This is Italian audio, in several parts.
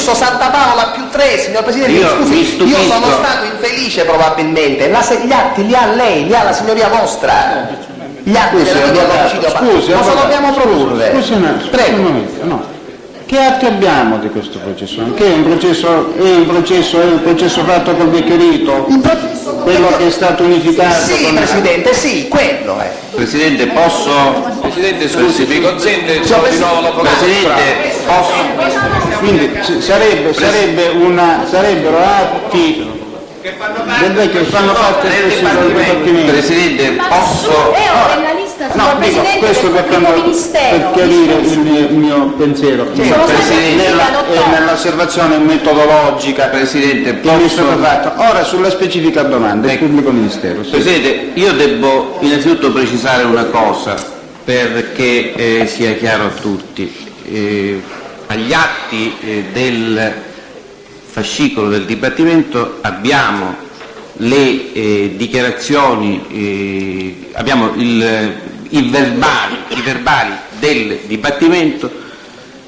Russo Santa Paola più 3, signor Presidente. Scusi, io sono stato infelice probabilmente. Gli atti li ha lei, li ha la signoria vostra. Gli atti dell'omicidio. Scusi, cosa dobbiamo produrre? Scusi un momento, no. Che atti abbiamo di questo processo? Che è un processo fatto col vecchio rito? Quello che è stato unificato? Sì, Presidente, sì, quello è. Presidente, posso? Presidente, scusi, mi consente di nuovo la Presidente, posso? Quindi sarebbero atti del vecchio che fanno parte del Dipartimento. Presidente, posso? No, dico, questo per chiarire il mio pensiero. Nell'osservazione metodologica Presidente, che mi è stata fatta. Ora sulla specifica domanda del pubblico ministero. Sì. Presidente, io devo innanzitutto precisare una cosa perché sia chiaro a tutti. Agli atti del fascicolo del Dipartimento abbiamo le dichiarazioni, abbiamo i verbali del Dipartimento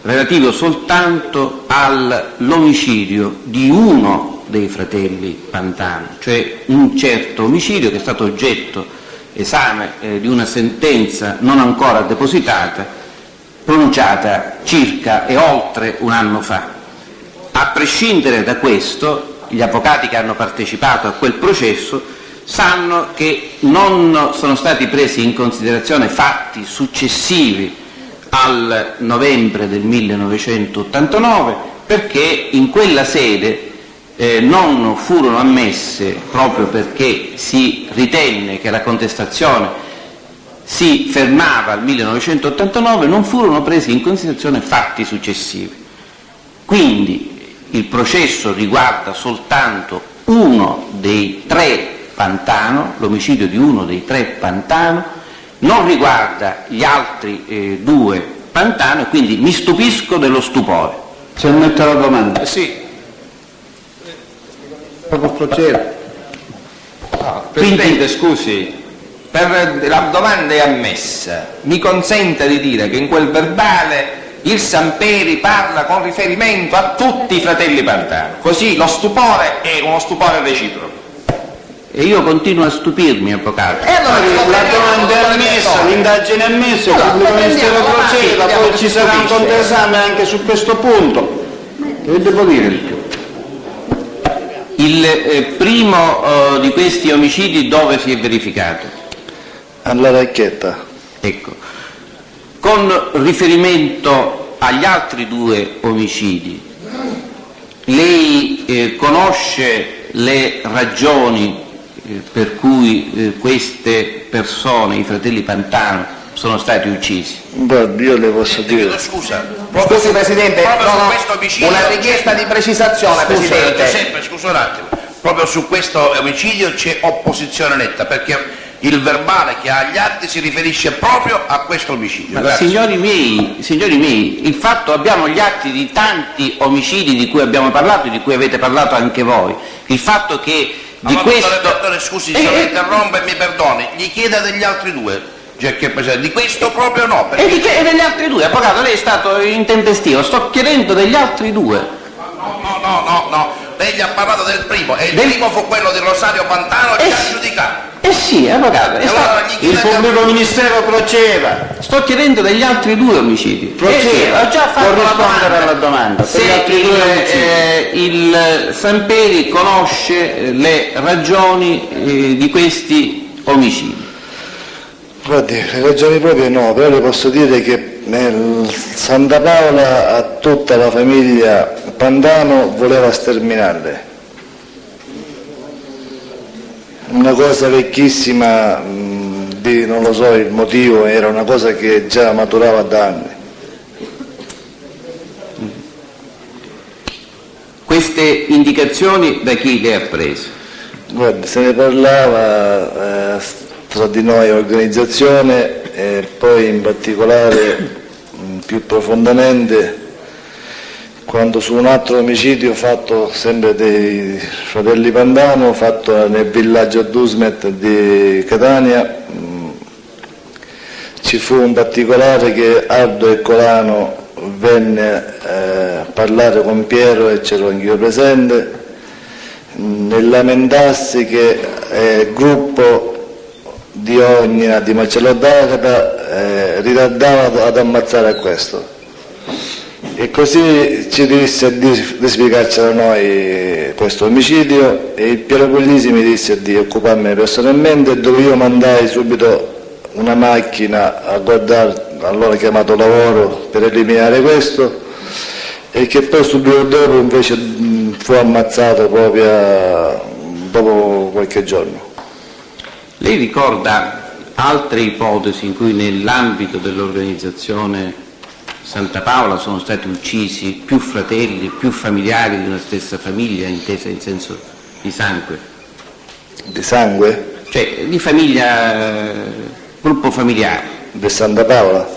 relativo soltanto all'omicidio di uno dei fratelli Pantano, cioè un certo omicidio che è stato oggetto esame di una sentenza non ancora depositata, pronunciata circa e oltre un anno fa. A prescindere da questo, gli avvocati che hanno partecipato a quel processo sanno che non sono stati presi in considerazione fatti successivi al novembre del 1989 perché in quella sede non furono ammesse, proprio perché si ritenne che la contestazione si fermava al 1989, non furono presi in considerazione fatti successivi. Quindi il processo riguarda soltanto uno dei tre Pantano, l'omicidio di uno dei tre Pantano, non riguarda gli altri due Pantano, e quindi mi stupisco dello stupore. Se ammette la domanda. Sì. Procedere. No, Presidente, scusi, la domanda è ammessa. Mi consenta di dire che in quel verbale il Samperi parla con riferimento a tutti i fratelli Pantano, così lo stupore è uno stupore reciproco. E io continuo a stupirmi, avvocato. Allora, la domanda è ammessa, l'indagine è ammessa, il pubblico ministero proceda, poi ci sarà un controesame anche su questo punto. Che devo dire di più? Il primo di questi omicidi dove si è verificato? Alla Racchetta. Ecco. Con riferimento agli altri due omicidi, lei conosce le ragioni per cui queste persone, i fratelli Pantano, sono stati uccisi? Guardi, io le posso dire. Scusi Presidente, una richiesta di precisazione, Presidente. Sempre, scusa un attimo, proprio su questo omicidio c'è opposizione netta, perché il verbale che ha agli atti si riferisce proprio a questo omicidio. Signori miei, il fatto, abbiamo gli atti di tanti omicidi di cui abbiamo parlato, di cui avete parlato anche voi. Il fatto che di questo... Dottore, scusi, se lo interrompe, mi perdoni, gli chieda degli altri due, di questo proprio no. Perché... E degli altri due, avvocato, lei è stato intempestivo, sto chiedendo degli altri due. No, lei gli ha parlato del primo, e il primo fu quello di Rosario Pantano, che ha giudicato. Sì, avvocato, il pubblico ministero proceda. Sto chiedendo degli altri due omicidi. Proceda, ho già fatto rispondere alla domanda. Se il Samperi conosce le ragioni di questi omicidi. Guardi, le ragioni proprie no, però le posso dire che Santa Paola a tutta la famiglia Pantano voleva sterminarle. Una cosa vecchissima, non lo so il motivo, era una cosa che già maturava da anni. Queste indicazioni da chi le ha prese? Guardi, se ne parlava tra di noi organizzazione e poi in particolare più profondamente quando su un altro omicidio fatto sempre dei fratelli Pantano, fatto nel villaggio Dusmet di Catania, ci fu un particolare che Aldo Ercolano venne a parlare con Piero e c'ero anch'io presente, nel lamentarsi che il gruppo di Ognina, di Marcello D'Agata, ritardava ad ammazzare questo. E così ci disse di spiegarcelo a noi questo omicidio, e il Piero Puglisi mi disse di occuparmene personalmente, dove io mandai subito una macchina a guardare, allora chiamato lavoro, per eliminare questo, e che poi subito dopo invece fu ammazzato proprio dopo qualche giorno. Lei ricorda altre ipotesi in cui nell'ambito dell'organizzazione Santa Paola sono stati uccisi più fratelli, più familiari di una stessa famiglia, intesa in senso di sangue? Di sangue? Cioè di famiglia, gruppo familiare. Di Santa Paola?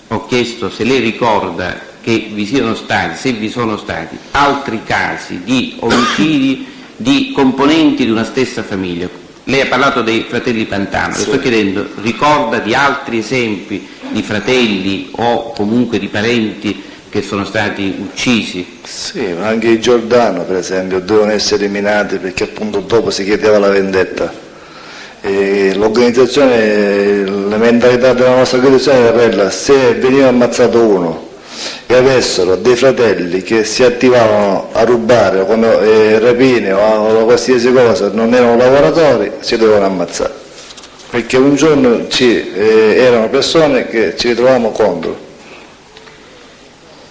Ho chiesto se lei ricorda che vi siano stati, se vi sono stati, altri casi di omicidi di componenti di una stessa famiglia. Lei ha parlato dei fratelli Pantano, sì. Le sto chiedendo, ricorda di altri esempi di fratelli o comunque di parenti che sono stati uccisi? Sì, anche i Giordano per esempio devono essere eliminati perché appunto dopo si chiedeva la vendetta. L'organizzazione, la mentalità della nostra organizzazione era quella: se veniva ammazzato uno e avessero dei fratelli che si attivavano a rubare come rapine o qualsiasi cosa, non erano lavoratori, si dovevano ammazzare, perché un giorno erano persone che ci ritrovavamo contro.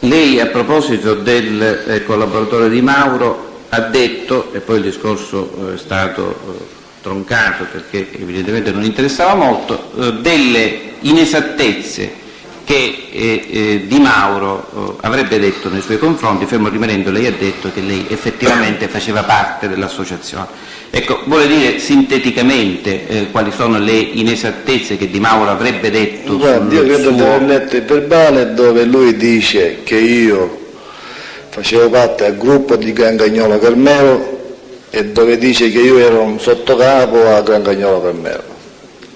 Lei, a proposito del collaboratore di Mauro, ha detto, e poi il discorso è stato troncato perché evidentemente non interessava molto, delle inesattezze che Di Mauro avrebbe detto nei suoi confronti, fermo rimanendo lei ha detto che lei effettivamente faceva parte dell'associazione. Ecco, vuole dire sinteticamente quali sono le inesattezze che Di Mauro avrebbe detto? Guarda, io credo di aver letto il verbale dove lui dice che io facevo parte del gruppo di Gran Cagnolo Carmelo e dove dice che io ero un sottocapo a Gran Cagnolo Carmelo.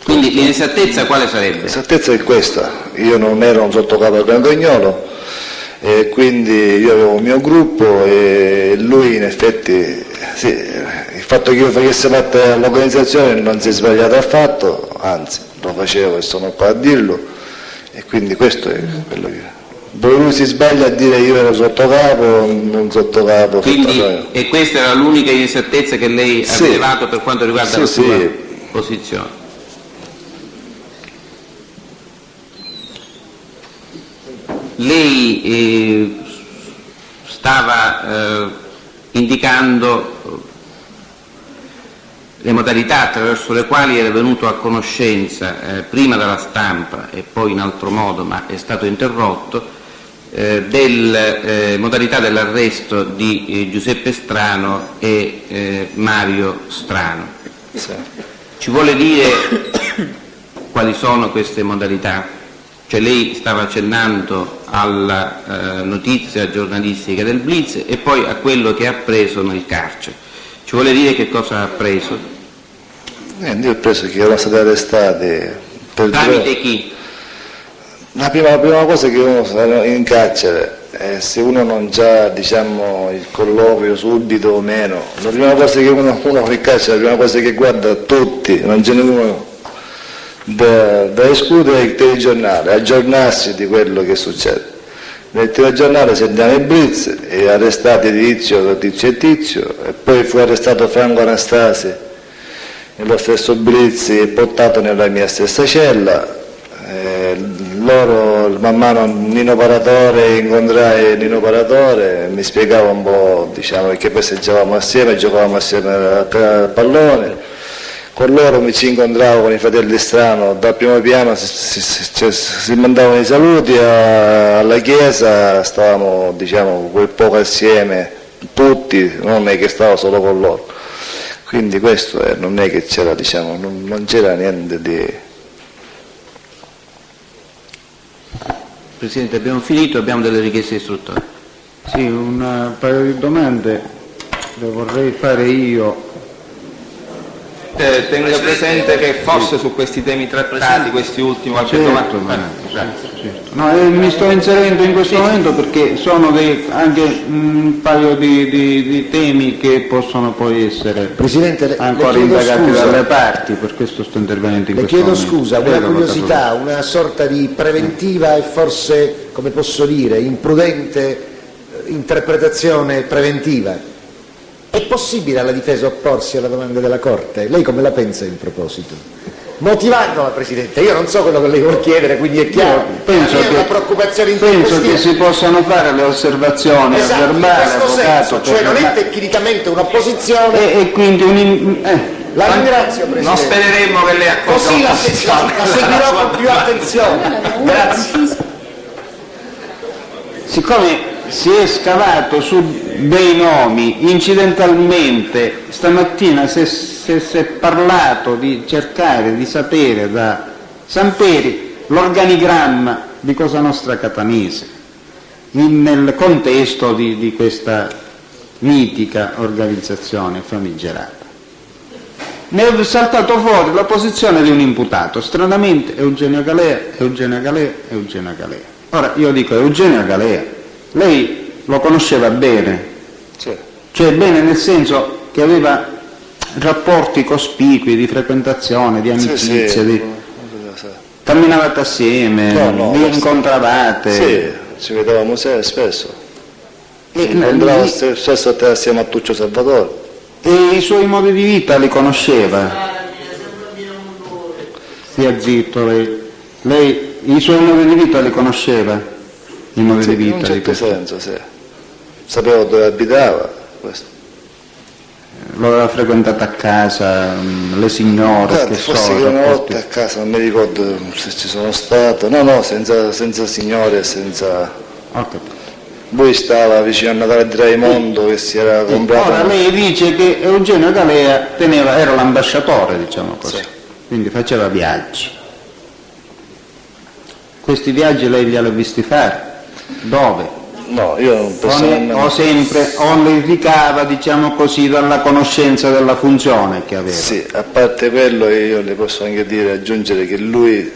Quindi l'inesattezza quale sarebbe? L'esattezza è questa: io non ero un sottocapo a Gran Cagnolo, e quindi io avevo un mio gruppo e lui in effetti, sì, il fatto che io facessi parte dell'organizzazione non si è sbagliato affatto, anzi lo facevo e sono qua a dirlo, e quindi questo è quello che... Dove lui si sbaglia a dire io ero sottocapo, non sottocapo. Quindi, e questa era l'unica inesattezza che lei ha rilevato per quanto riguarda la sua posizione? Lei stava indicando le modalità attraverso le quali era venuto a conoscenza, prima dalla stampa e poi in altro modo, ma è stato interrotto, delle modalità dell'arresto di Giuseppe Strano e Mario Strano. Sì. Ci vuole dire quali sono queste modalità? Cioè lei stava accennando alla notizia giornalistica del Blitz e poi a quello che ha preso nel carcere. Ci vuole dire che cosa ha preso? Io ho preso che erano stati arrestati per Tramite chi? La prima cosa è che uno sta in carcere, se uno non ha, diciamo, il colloquio subito o meno, la prima cosa che uno in carcere, la prima cosa che guarda tutti, non ce n'è uno da escludere, è il telegiornale, aggiornarsi di quello che succede. Nel telegiornale sentiamo il Blitz, e arrestati Tizio e Tizio, e poi fu arrestato Franco Anastasi nello stesso Blitz e portato nella mia stessa cella. Loro, man mano, Nino Paratore, incontrai Nino Paratore, mi spiegava un po', diciamo, perché passeggiavamo assieme, giocavamo assieme a pallone. Con loro mi ci incontravo con i fratelli Strano, dal primo piano si mandavano i saluti, alla chiesa stavamo, diciamo, quel poco assieme, tutti, non è che stavo solo con loro. Quindi questo non è che c'era, diciamo, non c'era niente di... Presidente, abbiamo finito, abbiamo delle richieste istruttorie. Sì, un paio di domande le vorrei fare io. Tengo presente che forse su questi temi trattati, questi ultimi qualche domanda. Certo. No, mi sto inserendo in questo momento perché sono anche un paio di temi che possono poi essere Presidente, ancora indagati dalle parti, per questo sto intervenendo in le questo chiedo momento. scusa, una curiosità, una sorta di preventiva e forse, come posso dire, imprudente interpretazione preventiva. È possibile alla difesa opporsi alla domanda della Corte? Lei come la pensa in proposito? Motivandola, Presidente, io non so quello che lei vuol chiedere, quindi è chiaro, penso è una preoccupazione penso che si possano fare le osservazioni a esatto, verbale, in questo senso, cioè non è tecnicamente un'opposizione. e quindi La ringrazio, Presidente. Non spereremo che lei accolga Così la l'opposizione. seguirò con più attenzione. Grazie. Siccome si è scavato su dei nomi incidentalmente, stamattina si è parlato di cercare di sapere da Samperi l'organigramma di Cosa Nostra Catanese nel contesto di questa mitica organizzazione famigerata. Ne è saltato fuori la posizione di un imputato, stranamente Eugenio Galea. Ora io dico Eugenio Galea, lei lo conosceva bene, Sì. cioè bene nel senso che aveva rapporti cospicui di frequentazione, di amicizia, Sì. camminavate assieme, No, vi incontravate. Sì, ci vedevamo spesso. E, Incontravo spesso assieme a Tuccio Salvatore. e i suoi modi di vita li conosceva? Stia zitto lei i suoi modi di vita li conosceva? I modi Sì, di in un vita di certo questo? senso, sì. Sapevo dove abitava. Questo. Lo aveva frequentato a casa, le signore, Guarda, che forse che una volta a casa, non mi ricordo se ci sono stato. No, senza signore, senza... Ho capito. Lui stava vicino a Natale di Raimondo che si era comprato. Ora lei dice che Eugenio Galea era l'ambasciatore, diciamo così, Sì. quindi faceva viaggi. Questi viaggi lei li ha visti fare? Dove? No, io personalmente... O le ricava, diciamo così, dalla conoscenza della funzione che aveva? Sì, a parte quello io le posso anche dire, aggiungere che lui,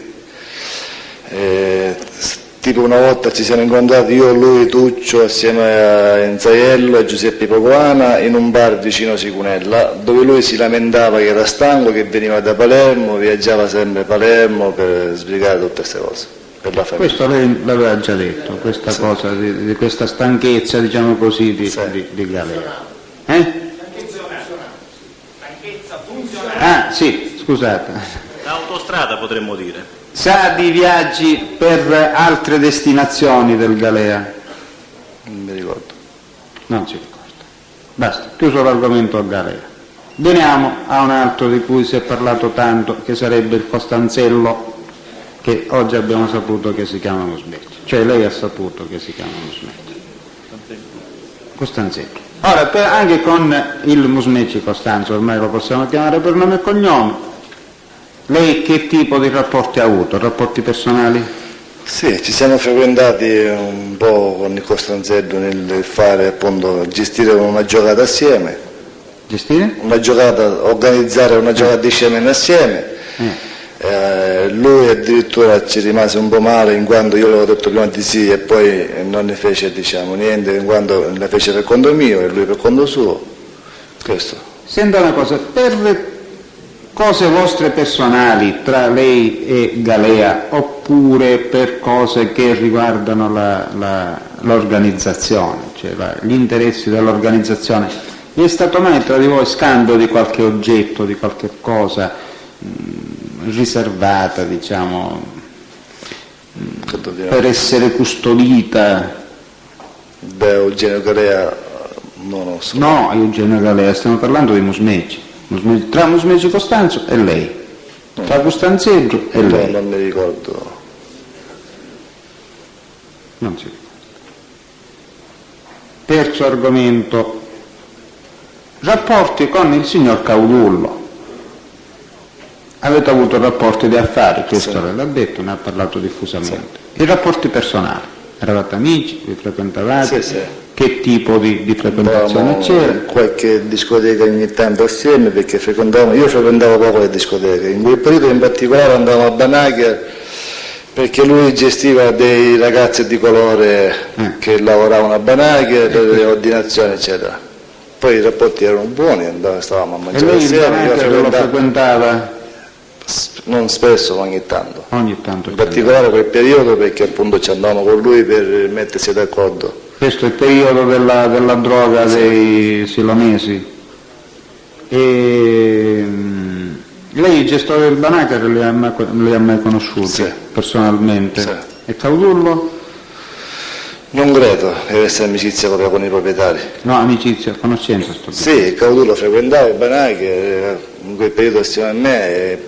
tipo una volta ci siamo incontrati io, lui, Tuccio, assieme a Enzaiello e Giuseppe Poguana in un bar vicino Sicunella, dove lui si lamentava che era stanco, che veniva da Palermo, viaggiava sempre a Palermo per sbrigare tutte queste cose, per la famiglia. Questo lei l'aveva già detto, questa Sì. cosa di questa stanchezza, diciamo così, di Galea. Stanchezza funzionale. Ah, sì, scusate. L'autostrada potremmo dire. Sa di viaggi per altre destinazioni del Galea? Non mi ricordo. Non si ricorda. Basta, chiuso l'argomento a Galea. Veniamo a un altro di cui si è parlato tanto, che sarebbe il Costanzello, che oggi abbiamo saputo che si chiama Musmeci. Cioè lei ha saputo che si chiama Musmeci. Costanzello. Ora, anche con il Musmeci Costanzo, ormai lo possiamo chiamare per nome e cognome, lei che tipo di rapporti ha avuto? Rapporti personali? Sì, ci siamo frequentati un po' con il Costanzello nel fare, appunto, gestire una giocata assieme, Gestire? organizzare una giocata di scemene assieme. Lui addirittura ci rimase un po' male in quanto io le avevo detto prima di sì e poi non ne fece, diciamo, niente, in quanto ne fece per conto mio e lui per conto suo. Questo. Senta una cosa, per cose vostre personali tra lei e Galea oppure per cose che riguardano l'organizzazione, cioè gli interessi dell'organizzazione, vi è stato mai tra di voi scambio di qualche oggetto, di qualche cosa riservata, diciamo, per essere custodita? Da Eugenio Galea non lo so. No, Eugenio Galea, stiamo parlando di Musmeci. Tra Musmeci Costanzo e lei, tra Costanzeggio e lei. Non mi ricordo. Non si ricorda. Terzo argomento, rapporti con il signor Caudullo. Avete avuto rapporti di affari, questo Sì. l'ha detto, ne ha parlato diffusamente. I rapporti personali, eravate amici, vi frequentavate? Sì. Che tipo di frequentazione c'era? In qualche discoteca ogni tanto assieme, perché io frequentavo poco le discoteche. In quel periodo in particolare andavo a Banagher Perché lui gestiva dei ragazzi di colore che lavoravano a Banacche, delle ordinazioni eccetera. Poi i rapporti erano buoni, stavamo a E mangiare lei il insieme, io Banacche lo frequentava non spesso, ma ogni tanto. ogni tanto? In particolare quel periodo perché appunto ci andavamo con lui per mettersi d'accordo. Questo è il periodo della droga dei silonesi. Lei il gestore del Banacche li ha mai conosciuti Sì. personalmente? Sì. E Caudullo? Non credo che avesse amicizia proprio con i proprietari. No, amicizia, conoscenza sto dicendo. Sì, Caudullo frequentava il Banacche in quel periodo assieme a me e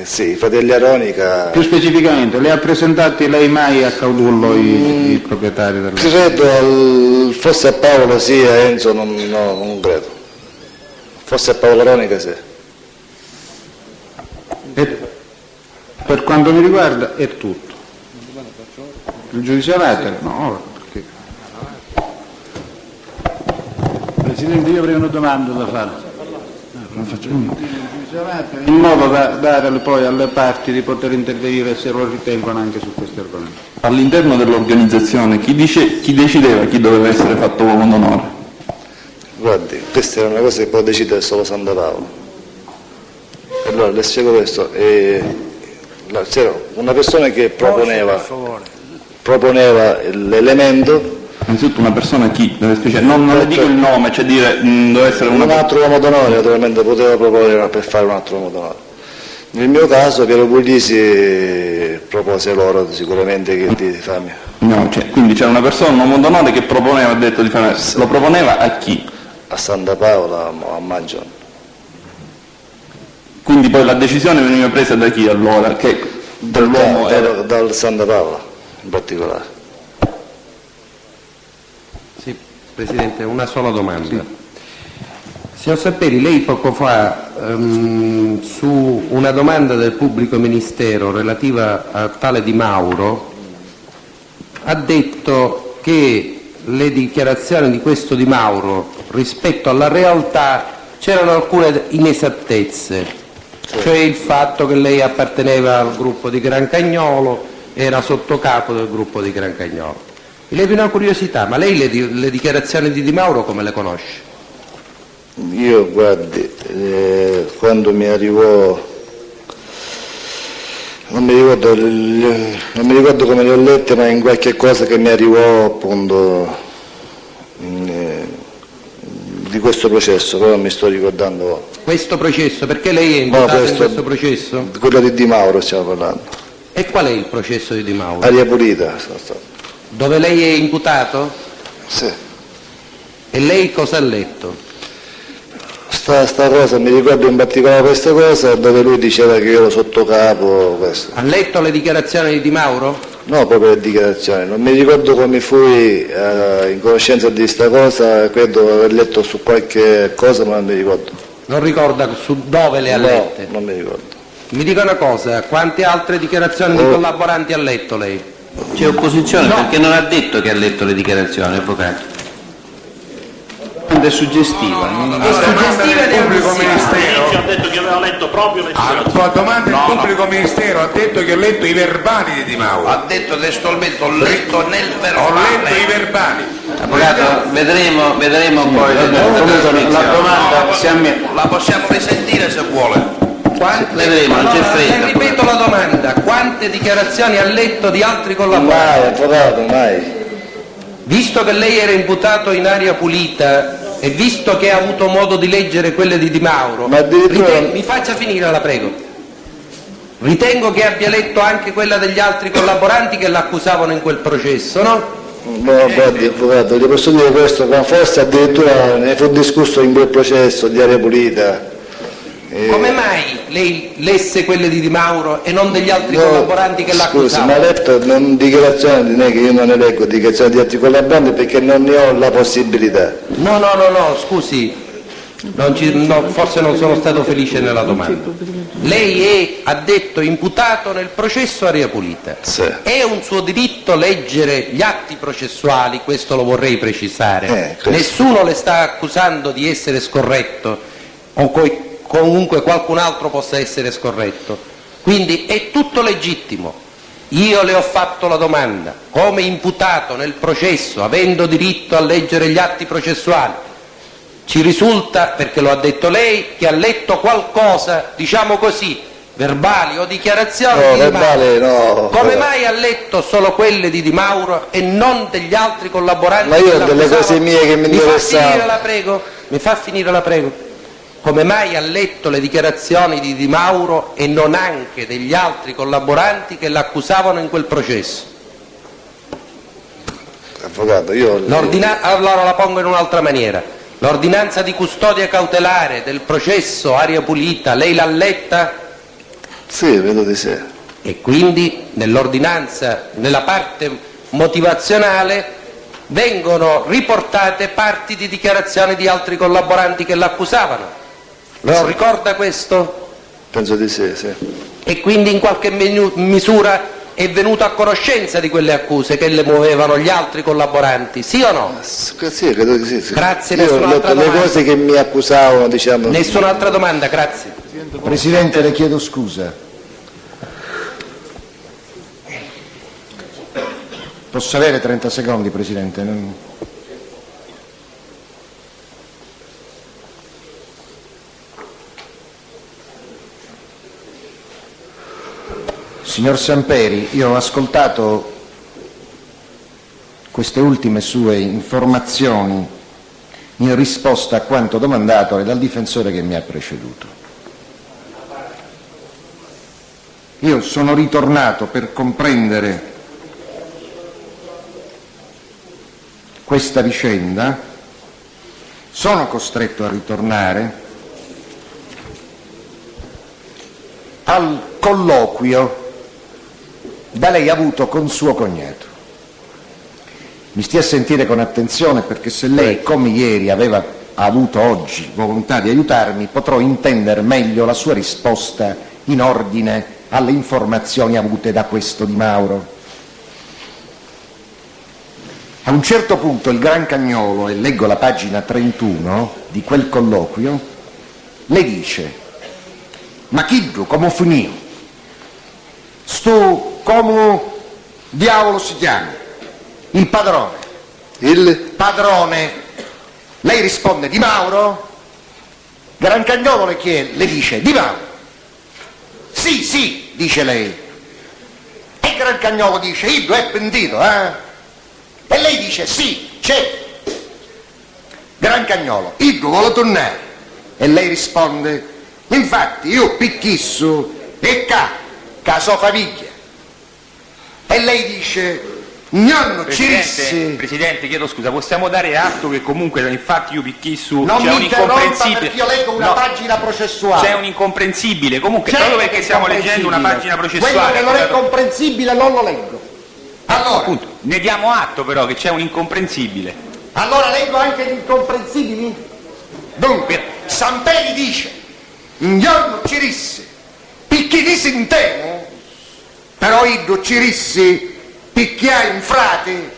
sì, i fratelli Aronica. Più specificamente, le ha presentati lei mai a Caudullo i proprietari del Credo forse a Paolo sì, a Enzo non credo. Forse a Paolo Aronica sì. E per quanto mi riguarda è tutto. Il giudice Vater? No, perché... Presidente, io avrei una domanda da fare. in modo da dare poi alle parti di poter intervenire se lo ritengono anche su questi argomenti. All'interno dell'organizzazione chi decideva chi doveva essere fatto uomo d'onore? Guardi, questa è una cosa che può decidere solo Santa Paola. Allora le spiego questo. C'era una persona che proponeva l'elemento. Innanzitutto una persona chi deve specificare, non le dico il nome, cioè dire deve essere Un altro uomo d'onore naturalmente poteva proporre per fare un altro uomo d'onore. Nel mio caso Piero Puglisi propose loro sicuramente che di farmi. No, cioè, quindi c'era una persona, un uomo d'onore che proponeva, ha detto di fare, lo proponeva a chi? A Santa Paola, a Maggio. Quindi poi la decisione veniva presa da chi allora? Che dell'uomo era... Dal Santa Paola in particolare. Sì, Presidente, una sola domanda. Sì. Signor Samperi, lei poco fa su una domanda del pubblico ministero relativa a tale Di Mauro ha detto che le dichiarazioni di questo Di Mauro rispetto alla realtà c'erano alcune inesattezze. Cioè il fatto che lei apparteneva al gruppo di Gran Cagnolo, era sottocapo del gruppo di Gran Cagnolo. Mi levi una curiosità, ma lei le dichiarazioni di Di Mauro come le conosce? Io, guardi, quando mi arrivò, non mi ricordo come le ho lette, ma in qualche cosa che mi arrivò appunto di questo processo, però non mi sto ricordando. Questo processo, perché lei è imputato in questo processo? Quello di Di Mauro stiamo parlando. E qual è il processo di Di Mauro? Aria Pulita. Dove lei è imputato? Sì. E lei cosa ha letto? Sta cosa, mi ricordo in particolare questa cosa, dove lui diceva che io ero sottocapo, questo. Ha letto le dichiarazioni di Di Mauro? No, proprio le dichiarazioni, non mi ricordo come fui in conoscenza di questa cosa, credo aver letto su qualche cosa, ma non mi ricordo. Non ricorda su dove le ha lette? Non mi ricordo. Mi dica una cosa, quante altre dichiarazioni di collaboranti ha letto lei? C'è opposizione perché non ha detto che ha letto le dichiarazioni, avvocato. È suggestiva. È suggestiva del pubblico ministero. Ha detto che aveva letto proprio le dichiarazioni. A domanda il pubblico ministero ha detto che ho letto i verbali di Di Mauro. Ha detto testualmente, ho letto nel verbale. Ho letto i verbali. Avvocato, vedremo poi la domanda la possiamo risentire se vuole. Vedremo, non c'è fretta. Ripeto la domanda, quante dichiarazioni ha letto di altri collaboranti? Mai, avvocato, mai. Visto che lei era imputato in Aria Pulita e visto che ha avuto modo di leggere quelle di Di Mauro, ma addirittura... mi faccia finire, la prego. Ritengo che abbia letto anche quella degli altri collaboranti che l'accusavano in quel processo, no? No, guardi, avvocato, gli posso dire questo, ma forse addirittura ne fu discusso in quel processo di Aria Pulita. Come mai lei lesse quelle di Di Mauro e non degli altri collaboranti che l'accusavano? Scusi, ma ha letto dichiarazioni, non è che io non ne leggo dichiarazioni di altri collaboranti perché non ne ho la possibilità. No, scusi, forse non sono stato felice nella domanda. Lei ha detto imputato nel processo Aria Pulita. Sì. È un suo diritto leggere gli atti processuali, questo lo vorrei precisare. Nessuno le sta accusando di essere scorretto o comunque qualcun altro possa essere scorretto, quindi è tutto legittimo. Io le ho fatto la domanda, come imputato nel processo, avendo diritto a leggere gli atti processuali, ci risulta, perché lo ha detto lei, che ha letto qualcosa, diciamo così, verbali o dichiarazioni No, di Di verbale Mauro. no. Come mai ha letto solo quelle di Di Mauro e non degli altri collaboranti? Ma io che ho delle l'accusavano? cose mie che mi fa interessavano. finire, la prego? Mi fa finire, la prego? Come mai ha letto le dichiarazioni di Di Mauro e non anche degli altri collaboranti che l'accusavano in quel processo? Avvocato, io... Allora la pongo in un'altra maniera. L'ordinanza di custodia cautelare del processo Aria Pulita, lei l'ha letta? Sì, vedo di sì. E quindi nell'ordinanza, nella parte motivazionale, vengono riportate parti di dichiarazioni di altri collaboranti che l'accusavano. Lo ricorda questo? Penso di sì, sì. E quindi in qualche misura è venuto a conoscenza di quelle accuse che le muovevano gli altri collaboranti, sì o no? Sì, credo di sì, sì. Grazie, Io ho nessun'altra letto le domanda. cose che mi accusavano, diciamo... Nessun'altra domanda, grazie. Presidente, le chiedo scusa. Posso avere 30 secondi, Presidente? Signor Samperi, io ho ascoltato queste ultime sue informazioni in risposta a quanto domandato dal difensore che mi ha preceduto. Io sono ritornato per comprendere questa vicenda, sono costretto a ritornare al colloquio da lei avuto con suo cognato. Mi stia a sentire con attenzione, perché se lei, come ieri, aveva avuto oggi volontà di aiutarmi, potrò intendere meglio la sua risposta in ordine alle informazioni avute da questo Di Mauro. A un certo punto il Gran Cagnolo, e leggo la pagina 31 di quel colloquio, le dice: ma Chiddu, come finì? Sto, come diavolo si chiama? Il padrone. Il padrone. Lei risponde: Di Mauro? Gran Cagnolo le dice: Di Mauro. Sì, sì, dice lei. E Gran Cagnolo dice: Iddo è pentito, eh? E lei dice: sì, c'è. Gran Cagnolo: Iddo vuole tornare. E lei risponde: infatti io picchisso e ca sua famiglia. E lei dice: non ci rissi. Presidente, chiedo scusa, possiamo dare atto che comunque infatti io picchisso non c'è mi un interrompa, incomprensibile, perché io leggo una pagina processuale. c'è un incomprensibile, comunque Certo, proprio perché stiamo leggendo una pagina processuale, quello che non è comprensibile non lo leggo. Allora, appunto, ne diamo atto però che c'è un incomprensibile. allora leggo anche gli incomprensibili? Dunque, Samperi dice: un giorno ci risse, picchini sentemo, però io ci rissi, picchiai un frate,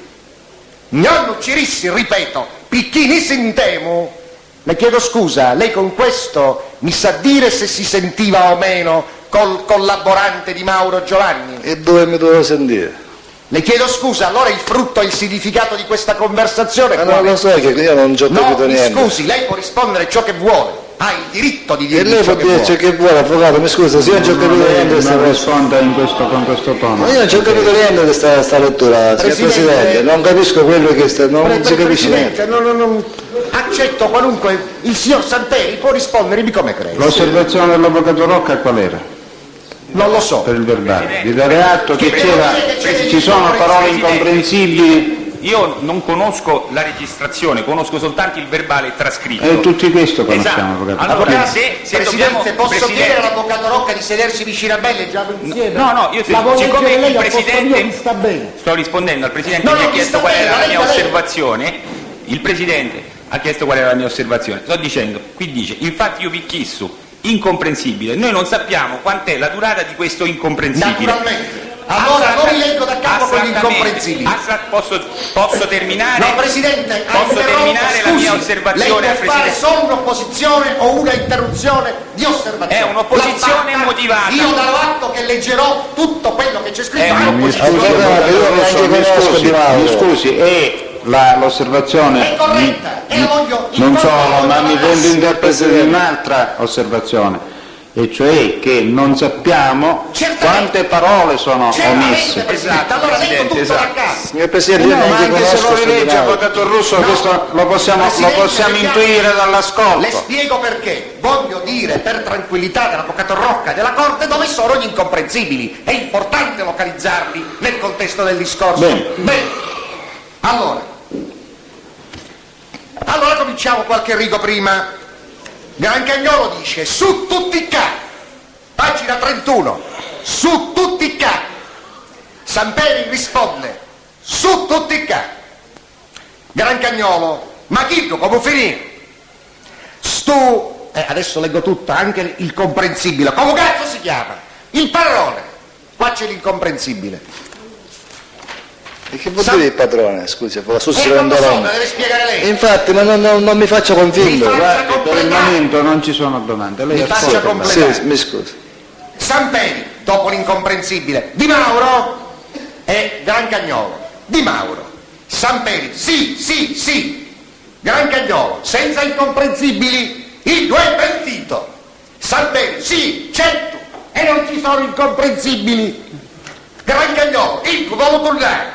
un giorno ci rissi, ripeto, picchini sentemo. Le chiedo scusa, lei con questo mi sa dire se si sentiva o meno col collaborante di Mauro Giovanni? E dove mi dovevo sentire? Le chiedo scusa, allora il frutto e il significato di questa conversazione Ma non lo so, che io non ci ho capito no, mi niente. scusi, lei può rispondere ciò che vuole, ha il diritto di E dirmi lei ciò può che dire vuole. ciò che vuole, avvocato, mi scusa, se io non ci ho capito niente di questa non cosa. risponda con questo tono. Ma io non ci ho capito niente di questa lettura, signor Presidente, non capisco quello che sta, non si capisce niente. Non accetto qualunque, il signor Samperi può rispondermi come crede. L'osservazione dell'avvocato Rocca qual era? Non lo so. Per il verbale. Di dare atto che ci sono parole incomprensibili. Io non conosco la registrazione, conosco soltanto il verbale trascritto. E tutti questo conosciamo, Esatto. avvocato. Allora, se Presidente, dobbiamo, posso chiedere all'avvocato Rocca di sedersi vicino a me, leggiamo insieme? No, io La voglio siccome leggere lei il al posto Presidente mio, mi sta bene. sto rispondendo al Presidente No, che no, mi ha mi chiesto sta qual bene, era la mia lei. osservazione, il Presidente ha chiesto qual era la mia osservazione. Sto dicendo, qui dice, infatti io picchisso, incomprensibile. Noi non sappiamo quant'è la durata di questo incomprensibile. Naturalmente. Allora non rileggo da capo con gli incomprensibili. Posso terminare? No, Presidente, posso terminare la mia osservazione lei può fare solo un'opposizione o una interruzione di osservazione. È un'opposizione motivata. Io darò atto che leggerò tutto quello che c'è scritto. Mi scusi, l'osservazione è corretta e la voglio non solo, ma mi rendo interprete di un'altra osservazione, e cioè che non sappiamo quante parole sono omesse. Esatto, allora leggo tutto da capo. Signor Presidente, ma anche se lo rilegge, avvocato Russo, questo lo possiamo intuire dall'ascolto. Le spiego perché. Voglio dire, per tranquillità dell'avvocato Rocca e della Corte, dove sono gli incomprensibili. È importante localizzarli nel contesto del discorso. Bene. Allora cominciamo qualche rigo prima. Grancagnolo dice su tutti i capi, pagina 31, su tutti i capi. Samperi risponde su tutti i capi. Grancagnolo, ma chi tu come finì? Adesso leggo tutto, anche il comprensibile. Come cazzo si chiama? Il padrone. Qua c'è l'incomprensibile. E che vuol dire il padrone? Scusi, non so, deve spiegare lei. Infatti, ma non mi faccia convincere. Per il momento non ci sono domande. Lei faccia completare. Sì, mi scusi. Samperi, dopo l'incomprensibile. Di Mauro e Grancagnolo. Di Mauro. Samperi, sì. Grancagnolo, senza incomprensibili, il due è pentito. Samperi, sì, certo. E non ci sono incomprensibili. Grancagnolo, il tuo voluto là.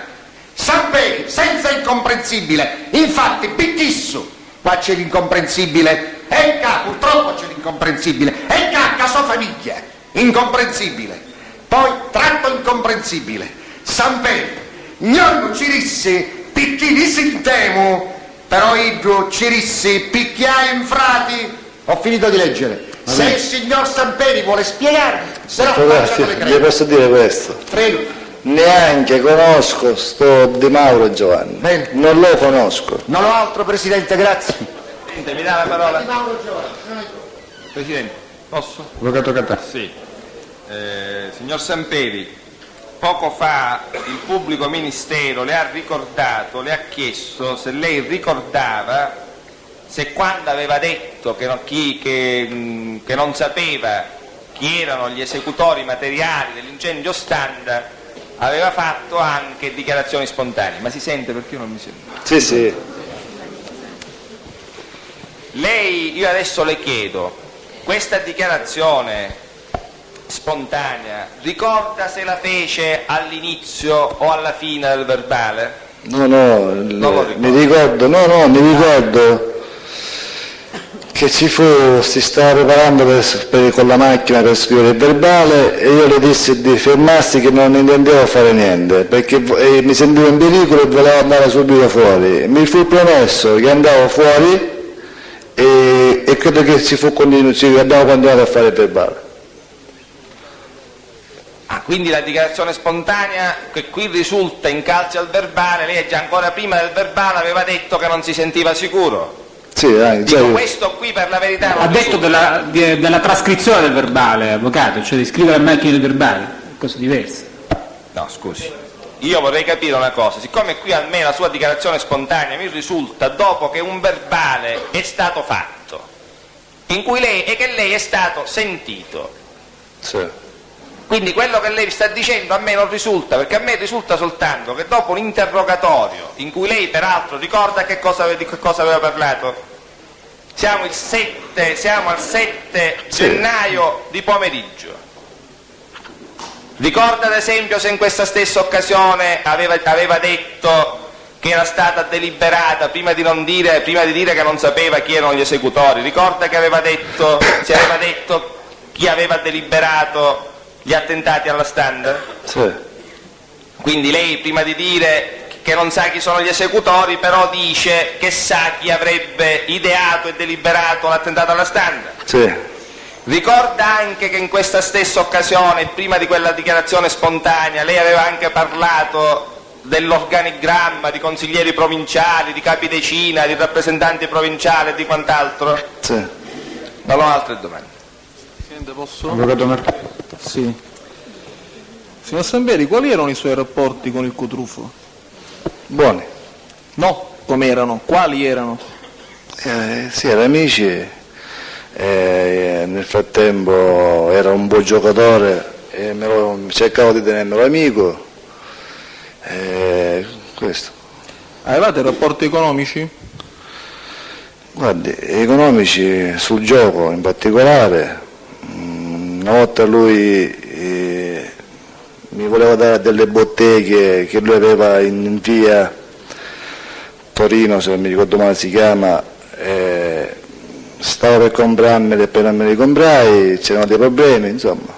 Samperi, senza incomprensibile, infatti picchisso, qua c'è l'incomprensibile, e K, purtroppo c'è l'incomprensibile, e K, sua famiglia, incomprensibile, poi tratto incomprensibile, Samperi, gnollo cirissi, picchini sintemu, però io cirissi, picchiai infrati, ho finito di leggere. Se il signor Samperi vuole spiegarmi, se no facciamo le le posso dire questo? Prego. Neanche conosco sto Di Mauro Giovanni. Bene. Non lo conosco. Non ho altro, Presidente, grazie. Presidente, mi dà la parola? Di Mauro Giovanni. Presidente, posso? Avvocato Catà. Sì. Signor Samperi, poco fa il pubblico ministero le ha chiesto se lei ricordava se quando aveva detto che non sapeva chi erano gli esecutori materiali dell'incendio Stand aveva fatto anche dichiarazioni spontanee. Ma si sente, perché io non mi sento? Sì. Lei, io adesso le chiedo, questa dichiarazione spontanea ricorda se la fece all'inizio o alla fine del verbale? Mi ricordo che si stava preparando con la macchina per scrivere il verbale e io le dissi di fermarsi, che non intendevo fare niente perché mi sentivo in pericolo e volevo andare subito fuori. Mi fu promesso che andavo fuori e credo che abbiamo continuato a fare il verbale. Quindi la dichiarazione spontanea che qui risulta in calce al verbale, lei già ancora prima del verbale aveva detto che non si sentiva sicuro. Sì, questo qui per la verità non ha detto della trascrizione del verbale, avvocato, cioè di scrivere a macchina del verbale, cosa diversa. No, scusi, io vorrei capire una cosa, siccome qui a me la sua dichiarazione spontanea mi risulta dopo che un verbale è stato fatto, in cui lei è stato sentito. Sì. Quindi quello che lei sta dicendo a me non risulta, perché a me risulta soltanto che dopo un interrogatorio, in cui lei peraltro ricorda di che cosa aveva parlato, siamo al 7 gennaio di pomeriggio. Ricorda ad esempio se in questa stessa occasione aveva detto che era stata deliberata prima di dire che non sapeva chi erano gli esecutori. Ricorda che aveva detto chi aveva deliberato gli attentati alla Stand? Sì. Quindi lei prima di dire che non sa chi sono gli esecutori però dice che sa chi avrebbe ideato e deliberato l'attentato alla Stand? Sì. Ricorda anche che in questa stessa occasione, prima di quella dichiarazione spontanea, lei aveva anche parlato dell'organigramma di consiglieri provinciali, di capi decina, di rappresentanti provinciali e di quant'altro? Sì. Non ho altre domande. Presidente, posso? Avvocato Marco. Sì. Signor Samperi, quali erano i suoi rapporti con il Cutrufo? Buoni. No, come erano? Quali erano? Sì, erano amici, nel frattempo era un buon giocatore e cercavo di tenermelo amico, questo. Avevate rapporti economici? Guardi, economici sul gioco in particolare, una volta lui mi voleva dare delle botteghe che lui aveva in via Torino, se non mi ricordo male si chiama, stavo per comprarmele, appena me li comprai c'erano dei problemi, insomma.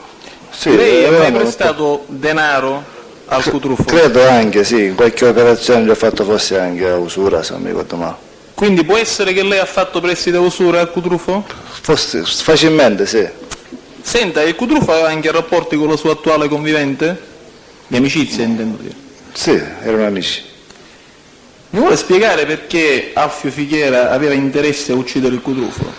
Sì, lei ha mai prestato denaro al Cutrufo? Credo anche, sì, in qualche operazione gli ho fatto forse anche a usura, se non mi ricordo male. Quindi può essere che lei ha fatto prestiti a usura al Cutrufo? Forse, facilmente, sì. Senta, il Cutrufo aveva anche rapporti con la sua attuale convivente? Di amicizia, intendo dire. Sì, erano amici. Mi vuole spiegare perché Alfio Fichiera aveva interesse a uccidere il Cutrufo?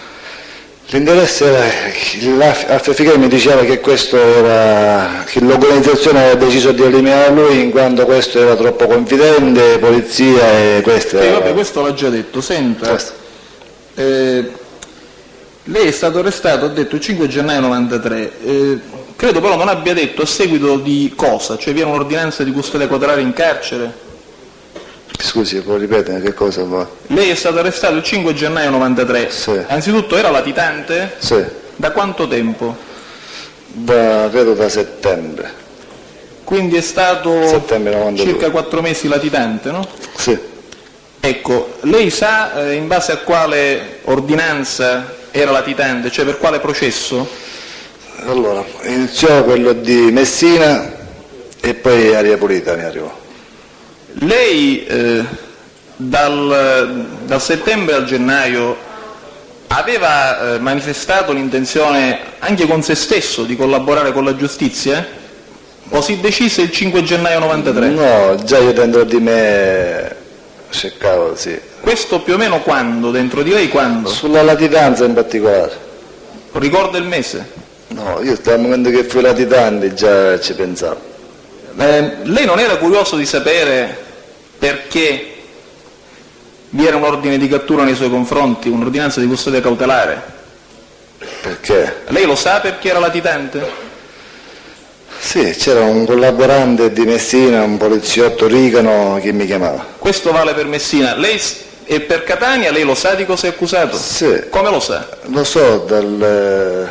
L'interesse era, Alfio Fichiera mi diceva che questo era, che l'organizzazione aveva deciso di eliminare lui in quanto questo era troppo confidente, polizia e questo era... Vabbè, questo l'ha già detto, senta, lei è stato arrestato, ha detto, il 5 gennaio 93, credo però non abbia detto a seguito di cosa, cioè vi era un'ordinanza di custodia cautelare in carcere? Scusi, può ripetere che cosa va? Lei è stato arrestato il 5 gennaio 93, sì. Anzitutto era latitante? Sì. Da quanto tempo? Credo da settembre. Quindi è stato settembre circa 4 mesi latitante, no? Sì. Ecco, lei sa in base a quale ordinanza era latitante, cioè per quale processo? Allora, iniziò quello di Messina e poi Aria Pulita mi arrivò. Lei dal settembre al gennaio aveva manifestato l'intenzione anche con se stesso di collaborare con la giustizia? O si decise il 5 gennaio 93? No, già io dentro di me cercavo, sì. Questo più o meno quando? Dentro di lei quando? Sulla latitanza in particolare. Ricorda il mese? No, io dal momento che fui latitante già ci pensavo. Lei non era curioso di sapere perché vi era un ordine di cattura nei suoi confronti, un'ordinanza di custodia cautelare? Perché? Lei lo sa perché era latitante? Sì, c'era un collaborante di Messina, un poliziotto Rigano che mi chiamava. Questo vale per Messina. Lei e per Catania lei lo sa di cosa è accusato? Sì. Come lo sa? Lo so dal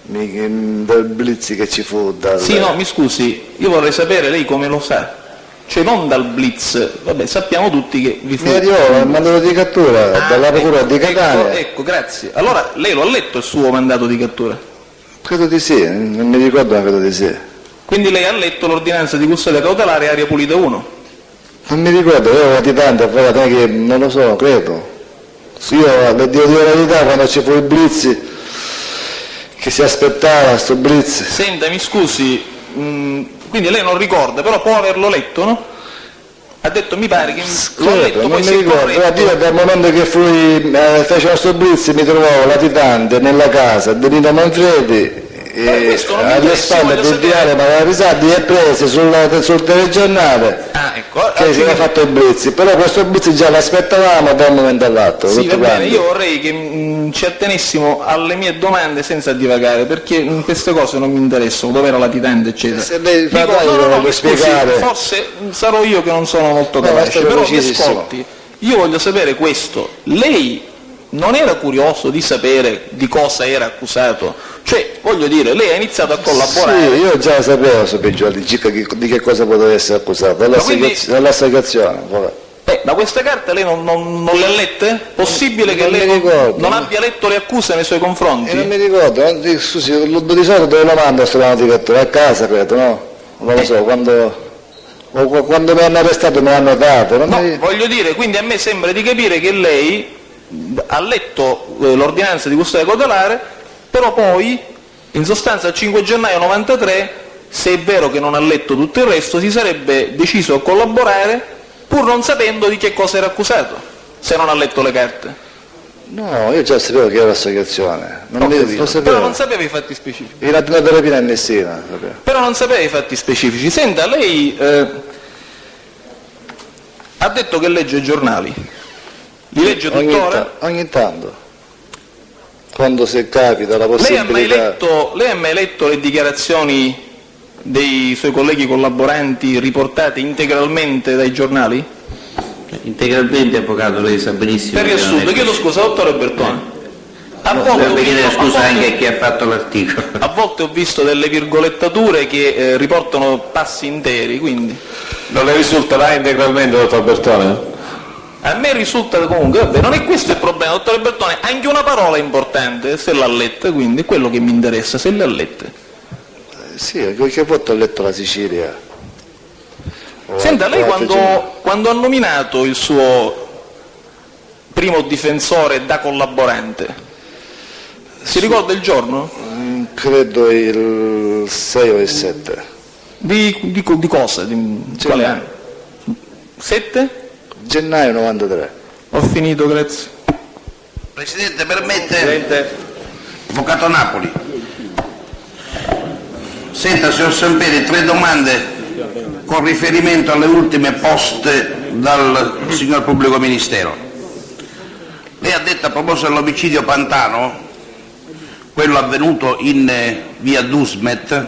blitz che ci fu. Sì, no, mi scusi, io vorrei sapere lei come lo sa. Cioè non dal blitz, vabbè, sappiamo tutti che vi fu... Mi arrivò il mandato di cattura dalla procura di Catania. Ecco, grazie. Allora, lei lo ha letto il suo mandato di cattura? Credo di sì, non mi ricordo, ma credo di sì. Quindi lei ha letto l'ordinanza di custodia cautelare Aria Pulita 1? Non mi ricordo, io ero latitante, avvocato, non lo so, credo. Io, le dico la verità, quando ci fu il blitz, che si aspettava sto blitz. Senta, mi scusi, quindi lei non ricorda, però può averlo letto, no? Ha detto, mi pare che l'ho letto, non poi mi si è ricordo, corretto. dal momento che fecero sto blitz mi trovavo latitante nella casa di Nino Manfredi e alle spalle del viale Magarisardi e prese sul telegiornale che si era fatto il blitz, però questo blitz già l'aspettavamo da un momento all'altro. Sì, va bene, io vorrei che ci attenessimo alle mie domande senza divagare, perché queste cose non mi interessano, dove era latitante eccetera. Se lei fa mi scusi, forse sarò io che non sono molto capace, però mi ascolti, io voglio sapere questo, lei non era curioso di sapere di cosa era accusato? Cioè, voglio dire, lei ha iniziato a collaborare. Sì, io già sapevo circa di che cosa poteva essere accusato, dall'associazione. Ma queste carte lei non le ha lette? Possibile che lei non abbia letto le accuse nei suoi confronti? Non mi ricordo, scusi, di solito dove lo manda sto mandato di cattura? A casa, credo, no? Non lo so, quando mi hanno arrestato me l'hanno dato. Voglio dire, quindi a me sembra di capire che lei ha letto l'ordinanza di custodia cautelare, però poi, in sostanza, il 5 gennaio 93, se è vero che non ha letto tutto il resto, si sarebbe deciso a collaborare pur non sapendo di che cosa era accusato, se non ha letto le carte. No, io già sapevo che era l'associazione, non sapevo. Però non sapeva i fatti specifici. La rapina in Messina, sapevo. Però non sapeva i fatti specifici. Senta, lei ha detto che legge i giornali. Li legge tuttora? Ogni tanto. Quando si capita la possibilità. Lei ha mai letto le dichiarazioni dei suoi colleghi collaboranti riportate integralmente dai giornali? Integralmente, avvocato, lei sa benissimo. Per riassunto, chiedo scusa, dottore Bertone. Dovrebbe chiedere scusa anche a chi ha fatto l'articolo. A volte ho visto delle virgolettature che riportano passi interi, quindi. Non le risulterà integralmente, dottor Bertone? A me risulta comunque, vabbè, non è questo il problema, dottore Bertone, anche una parola è importante, se l'ha letta, quindi è quello che mi interessa, se l'ha letta. Sì, qualche volta ho letto la Sicilia. Senta, lei quando ha nominato il suo primo difensore da collaborante, si ricorda il giorno? Credo il 6 o il 7. Di cosa? Quale anno? 7? Gennaio 93. Ho finito, grazie. Presidente, permette? Avvocato Napoli. Senta, signor Samperi, 3 domande con riferimento alle ultime poste dal signor Pubblico Ministero. Lei ha detto a proposito dell'omicidio Pantano, quello avvenuto in via Dusmet,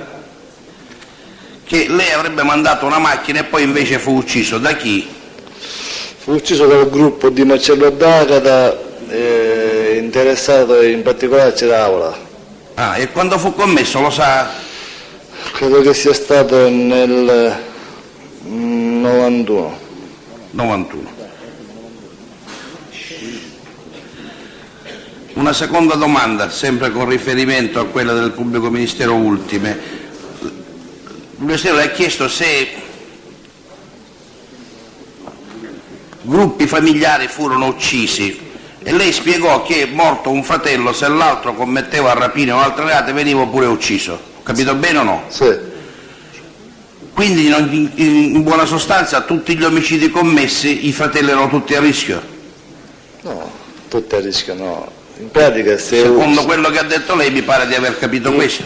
che lei avrebbe mandato una macchina e poi invece fu ucciso. Da chi? Fu ucciso dal gruppo di Marcello D'Agata, interessato in particolare c'era Aula. Ah, e quando fu commesso, lo sa? Credo che sia stato nel 91. Una seconda domanda, sempre con riferimento a quella del Pubblico Ministero ultime. Il Ministero le ha chiesto se gruppi familiari furono uccisi e lei spiegò che morto un fratello, se l'altro commetteva rapine o altre reati veniva pure ucciso. Ho capito bene o no? Sì. Quindi in buona sostanza tutti gli omicidi commessi i fratelli erano tutti a rischio? No, tutti a rischio no. In pratica secondo quello che ha detto lei mi pare di aver capito questo.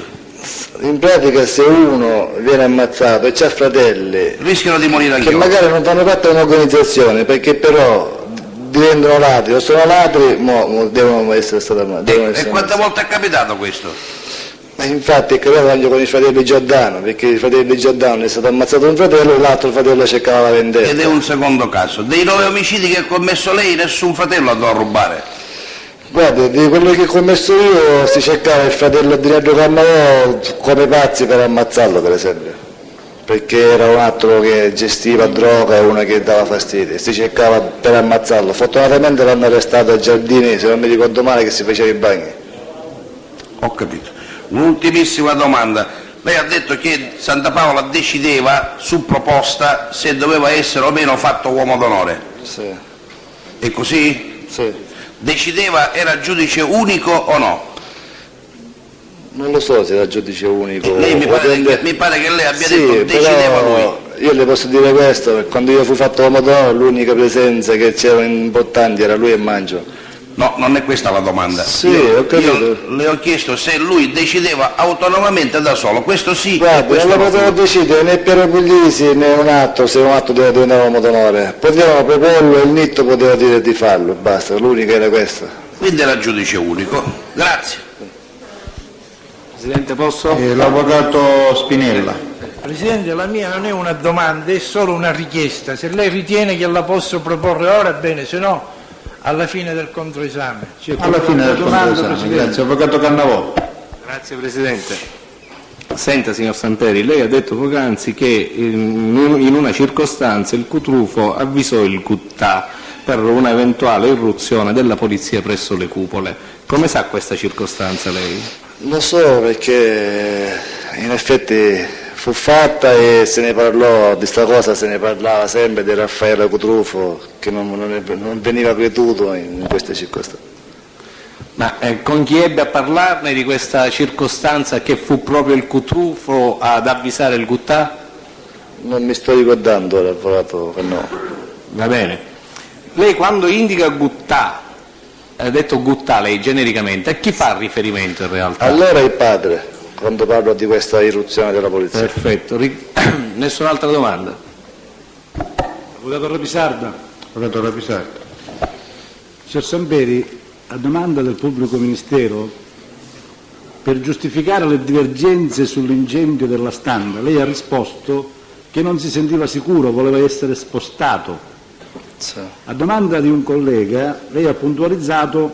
In pratica se uno viene ammazzato e c'ha fratelli rischiano di morire anche che magari non fanno parte di un'organizzazione perché però diventano ladri o sono ladri, devono essere stati ammazzati. E quante volte è capitato questo? Infatti è capitato anche con i fratelli Giordano, perché i fratelli Giordano è stato ammazzato un fratello e l'altro fratello cercava la vendetta. Ed è un secondo caso. Dei 9 omicidi che ha commesso lei nessun fratello andò a rubare? Guarda, di quello che ho commesso io si cercava il fratello di Reggio Cammarò come pazzi per ammazzarlo, per esempio, perché era un altro che gestiva droga e uno che dava fastidio, si cercava per ammazzarlo. Fortunatamente l'hanno arrestato a Giardini, se non mi ricordo male, che si faceva i bagni. Ho capito. Un'ultimissima domanda. Lei ha detto che Santa Paola decideva su proposta se doveva essere o meno fatto uomo d'onore. Sì. È così? Sì. Decideva, era giudice unico o no? Non lo so se era giudice unico. Lei mi pare che lei abbia detto decideva lui. Io le posso dire questo, perché quando io fui fatto uomo d'onore l'unica presenza che c'erano importanti era lui e Mangio. No, non è questa la domanda. Sì, ho capito. Io le ho chiesto se lui decideva autonomamente da solo, questo sì. Guarda, non lo poteva decidere né Piero Puglisi né un altro, se un altro doveva diventare uomo d'onore. Potevano proporlo e il NIT poteva dire di farlo, basta, l'unica era questa. Quindi era giudice unico. Grazie. Presidente, posso? L'avvocato Spinella. Presidente, la mia non è una domanda, è solo una richiesta. Se lei ritiene che la posso proporre ora, bene, se no alla fine del controesame. Alla fine del controesame, grazie. Avvocato Cannavò. Grazie Presidente. Senta signor Samperi, lei ha detto poc'anzi che in una circostanza il Cutrufo avvisò il Guttà per una eventuale irruzione della polizia presso le cupole. Come sa questa circostanza lei? Lo so perché in effetti fu fatta e se ne parlò, di sta cosa se ne parlava sempre di Raffaele Cutrufo che non veniva creduto in queste circostanze. Ma con chi ebbe a parlarne di questa circostanza che fu proprio il Cutrufo ad avvisare il Guttà? Non mi sto ricordando l'avvocato, no. Va bene. Lei quando indica Guttà ha detto Gutta lei genericamente, a chi fa riferimento in realtà? Allora il padre, quando parlo di questa irruzione della polizia. Perfetto. Nessun'altra domanda? Avvocato Rapisarda. Avvocato Rapisarda. Signor Samperi, a domanda del pubblico ministero, per giustificare le divergenze sull'incendio della Standa, lei ha risposto che non si sentiva sicuro, voleva essere spostato. Sì. A domanda di un collega, lei ha puntualizzato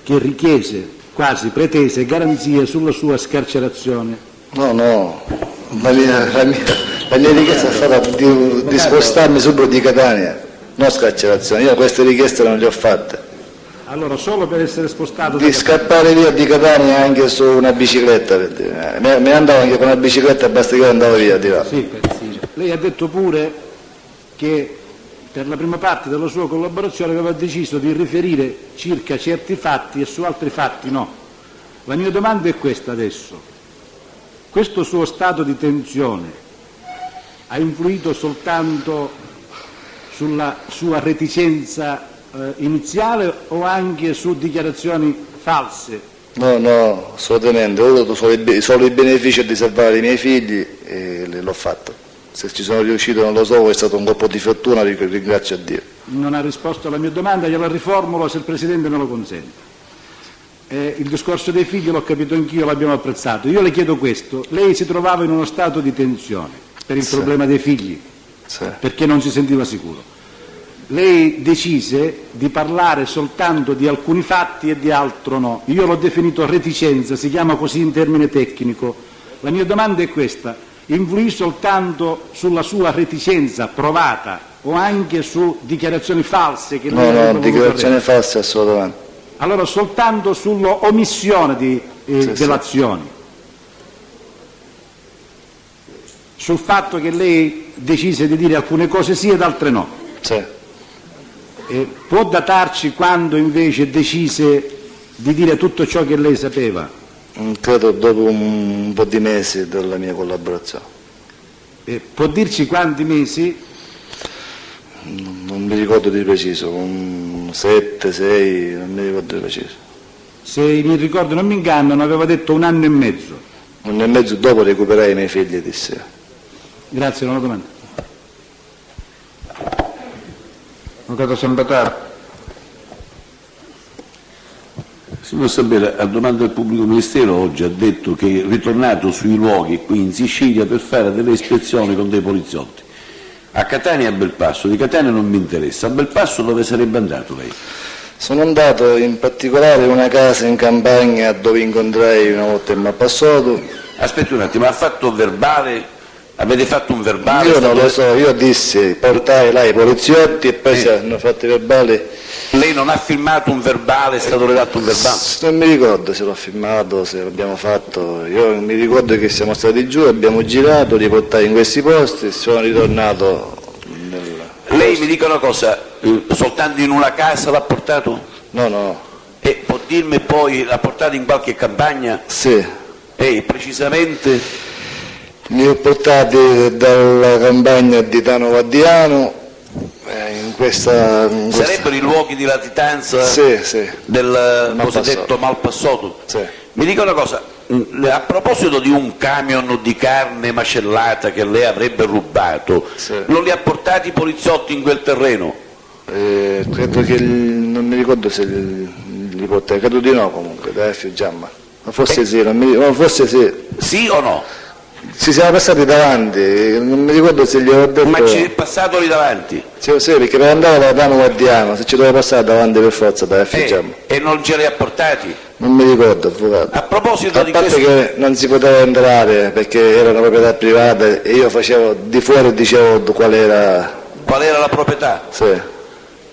che richiese, quasi pretese, garanzie sulla sua scarcerazione. No, la mia richiesta è stata di spostarmi subito di Catania, non scarcerazione. Io queste richieste non le ho fatte. Allora, solo per essere spostato Di scappare via di Catania anche su una bicicletta, me andavo anche con una bicicletta, basta che io andavo via di là. Sì. Lei ha detto pure che per la prima parte della sua collaborazione aveva deciso di riferire circa certi fatti e su altri fatti no. La mia domanda è questa adesso. Questo suo stato di tensione ha influito soltanto sulla sua reticenza iniziale o anche su dichiarazioni false? No, assolutamente. Ho avuto solo i benefici di salvare i miei figli e l'ho fatto. Se ci sono riuscito non lo so, è stato un colpo di fortuna, ringrazio a Dio. Non ha risposto alla mia domanda, gliela riformulo se il Presidente me lo consente. Il discorso dei figli l'ho capito anch'io, l'abbiamo apprezzato. Io le chiedo questo, lei si trovava in uno stato di tensione per il problema dei figli, perché non si sentiva sicuro. Lei decise di parlare soltanto di alcuni fatti e di altro no. Io l'ho definito reticenza, si chiama così in termine tecnico. La mia domanda è questa. Influì soltanto sulla sua reticenza provata o anche su dichiarazioni false che lei No, dichiarazioni false assolutamente. Allora soltanto sull'omissione dell'azione. Sul fatto che lei decise di dire alcune cose sì ed altre no. Sì. Può datarci quando invece decise di dire tutto ciò che lei sapeva? Credo dopo un po' di mesi della mia collaborazione. Può dirci quanti mesi? Non mi ricordo di preciso, 7, 6, non mi ricordo di preciso. Se i miei ricordi non mi ingannano, aveva detto 1 anno e mezzo. 1 anno e mezzo dopo recuperai i miei figli, disse. Grazie, non ho domanda. Avvocato Sambataro. Signor Samperi, a domanda del pubblico ministero oggi ha detto che è ritornato sui luoghi qui in Sicilia per fare delle ispezioni con dei poliziotti. A Catania e a Belpasso, di Catania non mi interessa, a Belpasso dove sarebbe andato lei? Sono andato in particolare in una casa in campagna dove incontrai una volta il Malpassato. Aspetti un attimo, ha fatto verbale? Avete fatto un verbale? Io non lo so, io dissi, portai là i poliziotti e poi si hanno fatto i verbali. Lei non ha firmato un verbale, è stato redatto un verbale? Non mi ricordo se l'ho firmato, se l'abbiamo fatto. Io mi ricordo che siamo stati giù, abbiamo girato, li portai in questi posti e sono ritornato Lei mi dica una cosa, soltanto in una casa l'ha portato? No. E può dirmi poi, l'ha portato in qualche campagna? Sì. Precisamente? Li ho portati dalla campagna di Tano Vaddiano in questa... Sarebbero i luoghi di latitanza del cosiddetto Malpassato? Sì. Mi dica una cosa, a proposito di un camion di carne macellata che lei avrebbe rubato, non li ha portati i poliziotti in quel terreno? Credo che non mi ricordo se li portai, credo di no comunque, da Fiuggiamma. Ma forse sì, forse sì. Sì o no? Ci siamo passati davanti, non mi ricordo se gli ho detto... Ma ci è passato lì davanti? Sì, perché per andare da Tano Guardiano, se ci doveva passare davanti per forza, da Fiuggiamma. E non ce li ha portati? Non mi ricordo, avvocato. A proposito di parte questo... che non si poteva entrare perché era una proprietà privata e io facevo di fuori e dicevo qual era... Qual era la proprietà? Sì.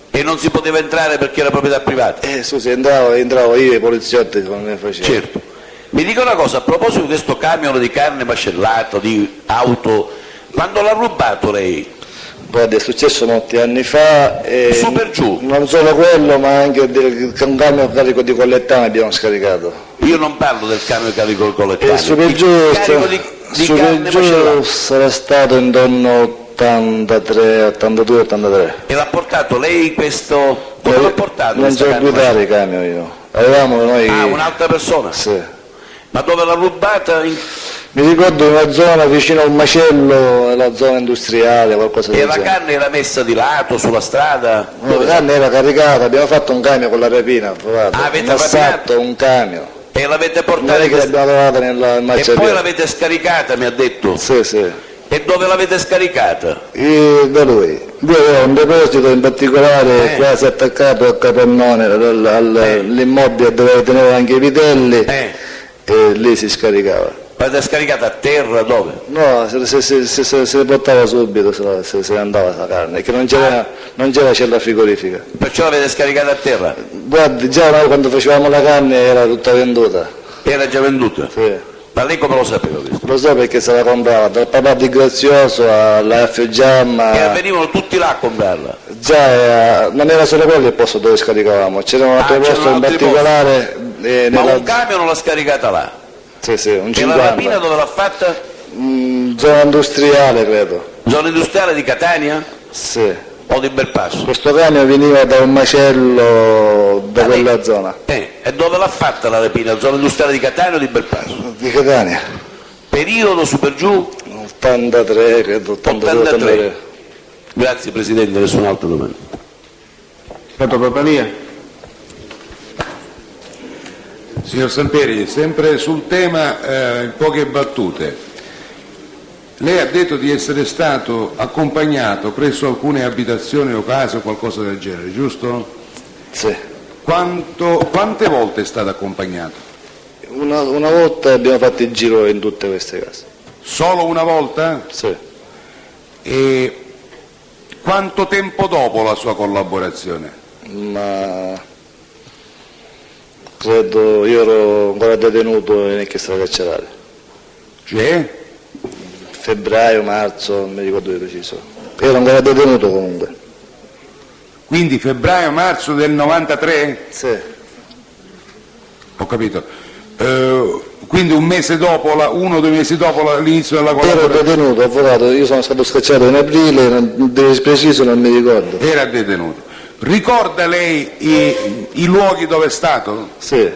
E non si poteva entrare perché era proprietà privata? Sì, entravo io e i poliziotti non ne facevano. Certo. Mi dica una cosa, a proposito di questo camion di carne macellata, di auto, quando l'ha rubato lei? Guarda, è successo molti anni fa e su per giù. Non solo quello, ma anche un camion carico di collettame abbiamo scaricato. Io non parlo del camion carico di collettame. Su per giù sarà stato intorno 83, 82, 83. E l'ha portato lei questo... Dove l'ha portato? Non so guidare i camion io. Avevamo noi... Ah, un'altra persona? Sì. Ma dove l'ha rubata? Mi ricordo una zona vicino a un macello, la zona industriale, qualcosa del E la genere. carne era messa di lato, sulla strada? No, la carne era caricata, abbiamo fatto un camion con la rapina, provato. Avete un assalto, un camion. E l'avete Non portata è che l'abbiamo trovata nel E macello. poi l'avete scaricata, mi ha detto? Sì, sì. E dove l'avete scaricata? Da lui. Lui aveva un deposito in particolare quasi attaccato al capannone, all'immobile dove teneva anche i vitelli e lì si scaricava. L'avete scaricata a terra, dove? No, se ne portava subito, se ne andava la carne, che non c'era cella frigorifica. Perciò l'avete scaricata a terra? Guardi, già noi quando facevamo la carne era tutta venduta. Era già venduta? Sì. Ma lei come lo sapeva questo? Lo so perché se la comprava, dal papà di Grazioso alla F. Giamma. E venivano tutti là a comprarla? Già, non era solo quello il posto dove scaricavamo, c'era un altro posto in particolare. Ma un camion l'ha scaricata là? Sì, sì, un E 50. la rapina dove l'ha fatta? Zona industriale, credo. Zona industriale di Catania? Sì. O di Belpasso? Questo camion veniva da un macello da quella zona. E dove l'ha fatta la rapina? Zona industriale di Catania o di Belpasso? Di Catania. Periodo su per giù? 83, credo, 83. Grazie Presidente, nessun'altra domanda. Stato Papalia. Signor Samperi, sempre sul tema, in poche battute. Lei ha detto di essere stato accompagnato presso alcune abitazioni o case o qualcosa del genere, giusto? Sì. Quante volte è stato accompagnato? Una volta abbiamo fatto il giro in tutte queste case. Solo una volta? Sì. E quanto tempo dopo la sua collaborazione? Ma credo, io ero ancora detenuto in inchiesta carceraria. Cioè? Febbraio, marzo, non mi ricordo di preciso. Ero ancora detenuto comunque. Quindi febbraio-marzo del 93? Sì. Ho capito. Quindi un mese dopo, 1 o 2 mesi dopo l'inizio della collaborazione? Ero detenuto, avvocato, io sono stato scacciato in aprile, di preciso non mi ricordo. Era detenuto. Ricorda lei i luoghi dove è stato? Sì.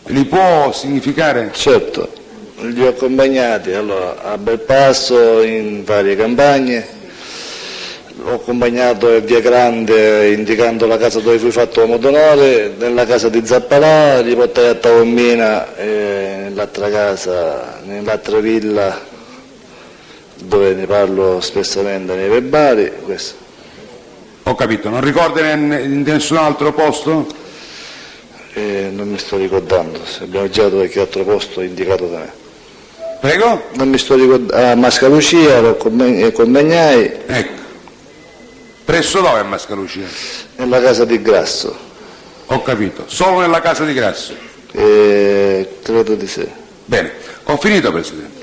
Li può significare? Certo. Li ho accompagnati a Belpasso, in varie campagne, ho accompagnato a Via Grande indicando la casa dove fu fatto l'uomo d'onore, nella casa di Zappalà, li portai a Taormina, nell'altra casa, nell'altra villa dove ne parlo spessamente nei verbali. Questo. Ho capito, non ricorda in nessun altro posto? Non mi sto ricordando, se abbiamo girato qualche altro posto indicato da me. Prego? Non mi sto ricordando, a Mascalucia lo accompagnai. Ecco. Presso dove a Mascalucia? Nella casa di Grasso. Ho capito, solo nella casa di Grasso? Credo di sì. Bene, ho finito Presidente.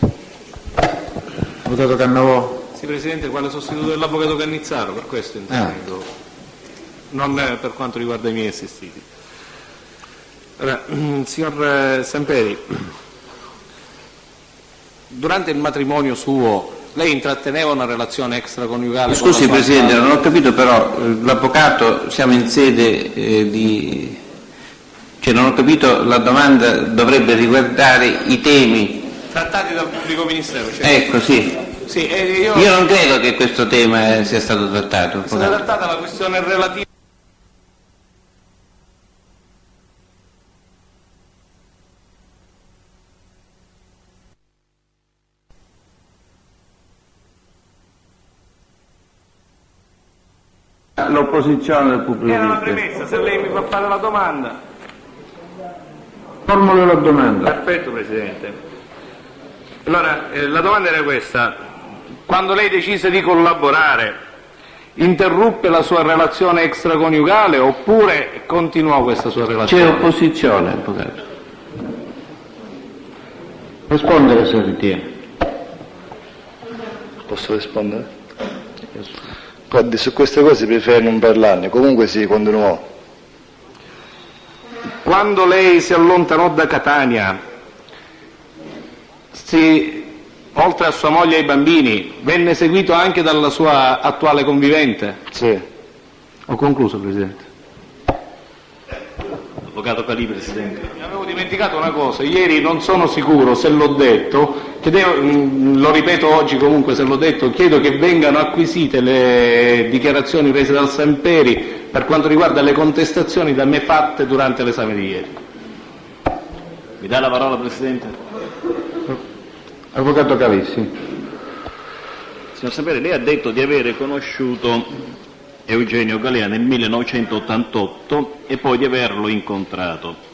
Avvocato Cannavò. Sì Presidente, quale sostituto dell'avvocato Cannizzaro, per questo intervengo, non per quanto riguarda i miei assistiti. Allora, signor Samperi, durante il matrimonio suo lei intratteneva una relazione extraconiugale? Scusi Presidente, non ho capito però, l'avvocato, siamo in sede cioè non ho capito, la domanda dovrebbe riguardare i temi. Trattati dal pubblico ministero, cioè. Ecco, sì. Sì, io non credo che questo tema sia stato trattato. È stata trattata la questione relativa. L'opposizione del pubblico Era una ministero. premessa, se lei mi fa fare la domanda. Formuli la domanda. Perfetto Presidente. Allora, la domanda era questa: quando lei decise di collaborare, interruppe la sua relazione extraconiugale oppure continuò questa sua relazione? C'è opposizione, avvocato. Rispondere se ritiene. Posso rispondere? Guardi, su queste cose preferisco non parlarne, comunque sì, continuò. Quando lei si allontanò da Catania, si oltre a sua moglie e ai bambini, venne seguito anche dalla sua attuale convivente? Sì. Ho concluso, Presidente. Avvocato Calì, Presidente. Mi avevo dimenticato una cosa, ieri non sono sicuro se l'ho detto, lo ripeto oggi comunque se l'ho detto, chiedo che vengano acquisite le dichiarazioni rese dal Samperi per quanto riguarda le contestazioni da me fatte durante l'esame di ieri. Mi dà la parola, Presidente? Avvocato Calissi. Signor Samperi, lei ha detto di avere conosciuto Eugenio Galea nel 1988 e poi di averlo incontrato.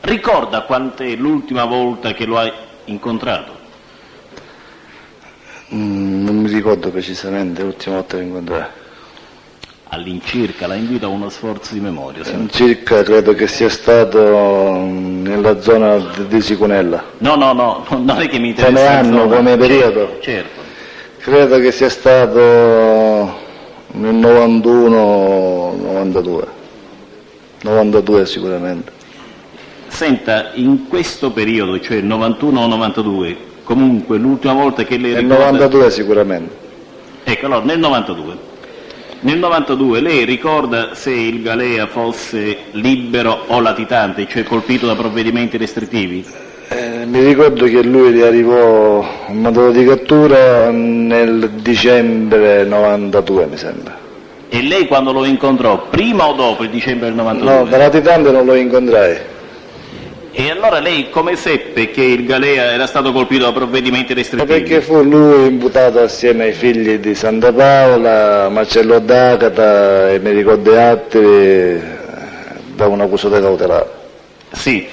Ricorda quant'è l'ultima volta che lo ha incontrato? Non mi ricordo precisamente l'ultima volta che incontrai. All'incirca, la invito a uno sforzo di memoria. Circa credo che sia stato nella zona di Siconella. No, non è che mi interessa. Come anno, come periodo? Certo. Credo che sia stato nel 91-92. 92 sicuramente. Senta, in questo periodo, cioè 91-92, comunque l'ultima volta che lei ricorda... Nel 92 sicuramente. Ecco, allora, nel 92. Nel 92 lei ricorda se il Galea fosse libero o latitante, cioè colpito da provvedimenti restrittivi? Mi ricordo che lui gli arrivò un mandato di cattura nel dicembre 92 mi sembra. E lei quando lo incontrò, prima o dopo il dicembre del 92? No, da latitante non lo incontrai. E allora lei come seppe che il Galea era stato colpito da provvedimenti restrittivi? Perché fu lui imputato assieme ai figli di Santa Paola, Marcello D'Agata e mi ricordo altri da una custodia cautelare. Sì,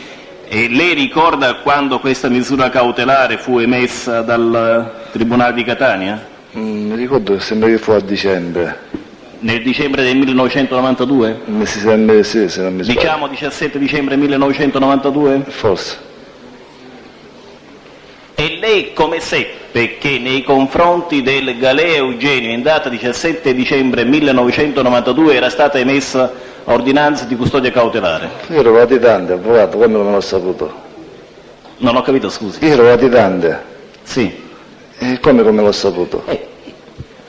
e lei ricorda quando questa misura cautelare fu emessa dal Tribunale di Catania? Mi ricordo che sembra che fu a dicembre. Nel dicembre del 1992? Mi sembra sì, se non mi sbaglio. Diciamo 17 dicembre 1992? Forse. E lei come seppe che nei confronti del Galea Eugenio in data 17 dicembre 1992 era stata emessa ordinanza di custodia cautelare? Io ero latitante, avvocato, come non l'ho saputo? Non ho capito, scusi. Io ero latitante. Sì. E come l'ho saputo?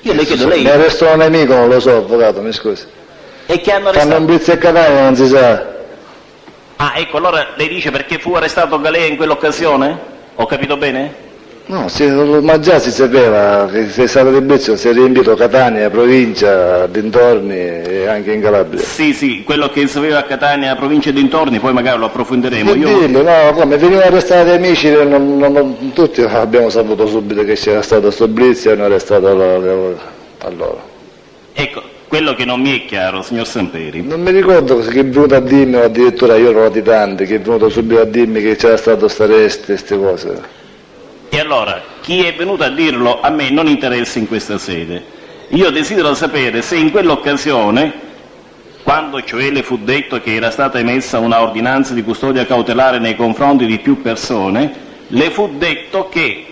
Io le chiedo, lei... Mi arrestò un nemico, non lo so, avvocato, mi scusi. E che hanno Fanno arrestato? un blitz a Catania, non si sa. Ah, ecco, allora lei dice perché fu arrestato Galea in quell'occasione? Ho capito bene? No, ma già si sapeva che se è stato di blitz si è riempito Catania, provincia, dintorni e anche in Calabria. Sì, quello che sapeva a Catania, provincia e dintorni, poi magari lo approfondiremo. Dillo, no, come venivano arrestati amici, tutti abbiamo saputo subito che c'era stato sto blitz e hanno arrestato allora. Ecco, quello che non mi è chiaro, signor Samperi. Non mi ricordo chi è venuto a dirmi, o addirittura io ero latitante, che è venuto subito a dirmi che c'era stato sta arresto e queste cose. E allora, chi è venuto a dirlo a me non interessa in questa sede. Io desidero sapere se in quell'occasione, quando cioè le fu detto che era stata emessa una ordinanza di custodia cautelare nei confronti di più persone, le fu detto che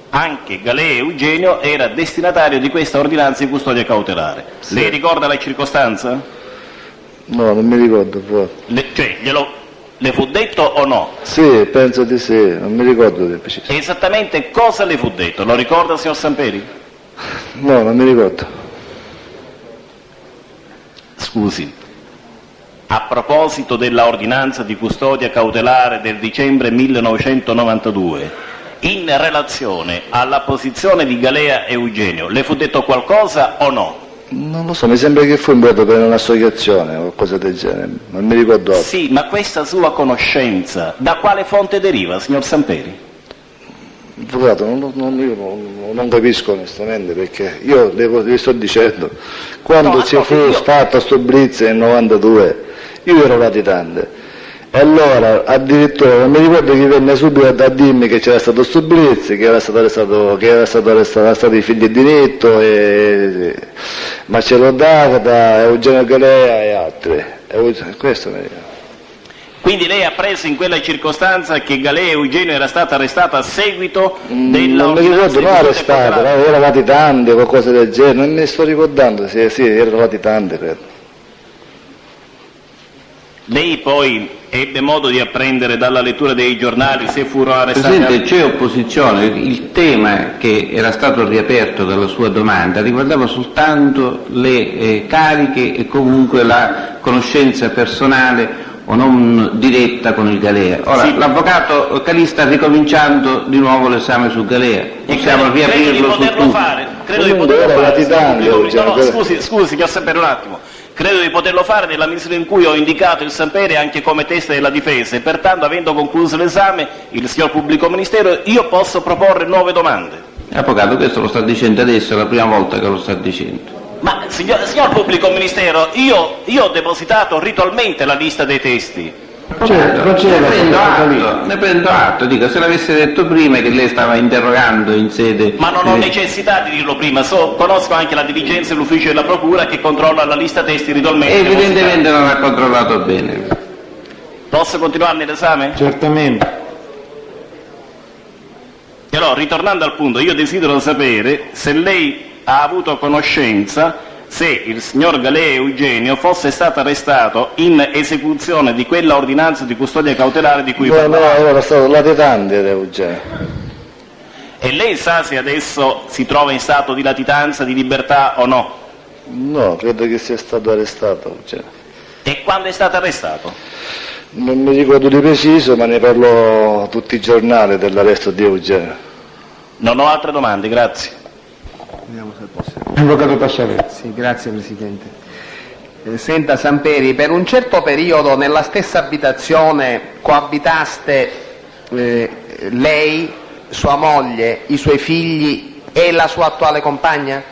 anche Galea Eugenio era destinatario di questa ordinanza di custodia cautelare. Sì. Lei ricorda la circostanza? No, non mi ricordo. Le fu detto o no? Sì, penso di sì, non mi ricordo di preciso. Esattamente cosa le fu detto? Lo ricorda, signor Samperi? No, non mi ricordo. Scusi, a proposito della ordinanza di custodia cautelare del dicembre 1992, in relazione alla posizione di Galea Eugenio, le fu detto qualcosa o no? Non lo so, mi sembra che fu inviato per un'associazione o qualcosa del genere, non mi ricordo altro. Sì, ma questa sua conoscenza da quale fonte deriva, signor Samperi? Avvocato, non capisco onestamente, perché io le sto dicendo, quando fu fatto sto blitz nel 92, io ero latitante. E allora addirittura non mi ricordo chi venne subito a dirmi che c'era stato sto blitz, che era stato arrestato i figli di Nitto e Marcello D'Agata, Eugenio Galea e altri. Questo mi ricordo. Quindi lei ha preso in quella circostanza che Galea Eugenio era stato arrestato a seguito della non mi ricordo, non arrestato, era latitante o qualcosa del genere, non mi sto ricordando, sì, era latitante credo. Lei poi ebbe modo di apprendere dalla lettura dei giornali se furono arrestati... Presidente, c'è opposizione. Il tema che era stato riaperto dalla sua domanda riguardava soltanto le cariche e comunque la conoscenza personale o non diretta con il Galea. Ora, Sì. L'avvocato Calì sta ricominciando di nuovo l'esame su Galea. Possiamo riaprirlo su tutto. Credo di poterlo fare. Scusi, che ho sempre un attimo. Credo di poterlo fare nella misura in cui ho indicato il Samperi anche come testa della difesa e pertanto, avendo concluso l'esame, il signor Pubblico Ministero, io posso proporre nuove domande. Avvocato, questo lo sta dicendo adesso, è la prima volta che lo sta dicendo. Ma signor Pubblico Ministero, io ho depositato ritualmente la lista dei testi. Ne prendo atto, dico, se l'avesse detto prima che lei stava interrogando in sede... Ma non ho necessità di dirlo prima, conosco anche la diligenza dell'ufficio della Procura che controlla la lista testi ritualmente. Evidentemente non ha controllato bene. Posso continuarne l'esame? Certamente. E allora, ritornando al punto, io desidero sapere se lei ha avuto conoscenza se il signor Galea Eugenio fosse stato arrestato in esecuzione di quella ordinanza di custodia cautelare di cui parlava. No, era stato latitante Eugenio. E lei sa se adesso si trova in stato di latitanza, di libertà o no? No, credo che sia stato arrestato Eugenio. E quando è stato arrestato? Non mi ricordo di preciso, ma ne parlo tutti i giornali dell'arresto di Eugenio. Non ho altre domande, grazie. Vediamo se possiamo. Avvocato Pasciarelli. Sì, grazie Presidente. Senta Samperi, per un certo periodo nella stessa abitazione coabitaste lei, sua moglie, i suoi figli e la sua attuale compagna?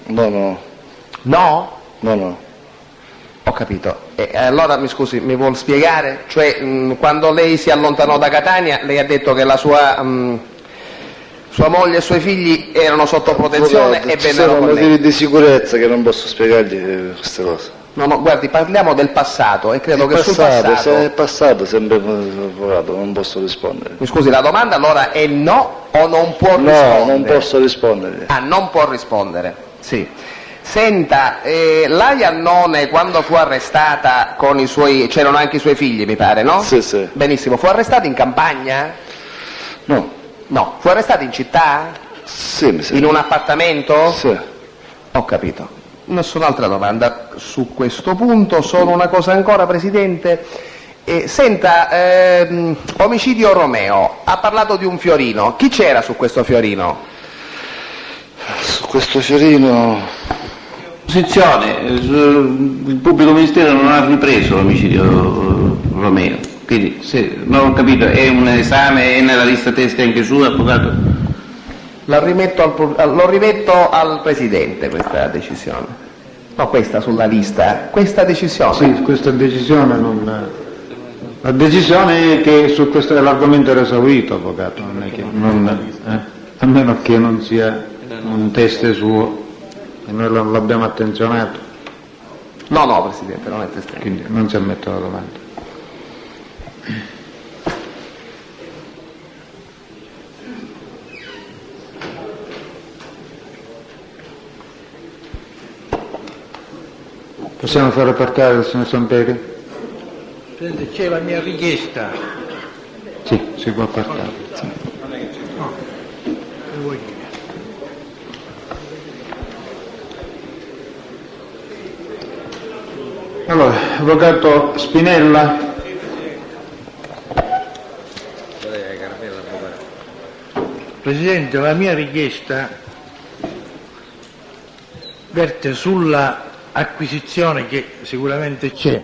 No. No? No. Ho capito. Allora mi scusi, mi vuol spiegare? Cioè, quando lei si allontanò da Catania, lei ha detto che la sua moglie e i suoi figli erano sotto protezione e vennero con lei. Ci sono motivi di sicurezza che non posso spiegargli queste cose. No, guardi, parliamo del passato e credo che sul passato... Se passato... è passato, sempre avvocato, non posso rispondere. Mi scusi, la domanda allora è no o non può rispondere? No, non posso rispondere. Ah, non può rispondere, sì. Senta, la Iannone quando fu arrestata con i suoi... c'erano anche i suoi figli, mi pare, no? Sì. Benissimo, fu arrestata in campagna? No, fu arrestata in città? Sì, mi sembra. In un appartamento? Sì. Ho capito. Nessun'altra domanda su questo punto, solo una cosa ancora, Presidente. Senta, omicidio Romeo, ha parlato di un fiorino. Chi c'era su questo fiorino? Su questo fiorino... Posizione, il Pubblico Ministero non ha ripreso l'omicidio Romeo, quindi se non ho capito, è un esame, è nella lista testi anche sua, avvocato? Lo rimetto al Presidente questa decisione. No, questa sulla lista, questa decisione. Sì, questa decisione non... La decisione è che su questo l'argomento era esaurito, avvocato, non è che a meno che non sia un test suo. E noi non l'abbiamo attenzionato. No, Presidente, non è testato. Quindi non si ammette la domanda. Possiamo fare portare il signor Samperi? Presidente, c'è la mia richiesta. Sì, si può portare. Sì. No, che vuoi dire? Allora, avvocato Spinella. Presidente, la mia richiesta verte sulla acquisizione, che sicuramente c'è,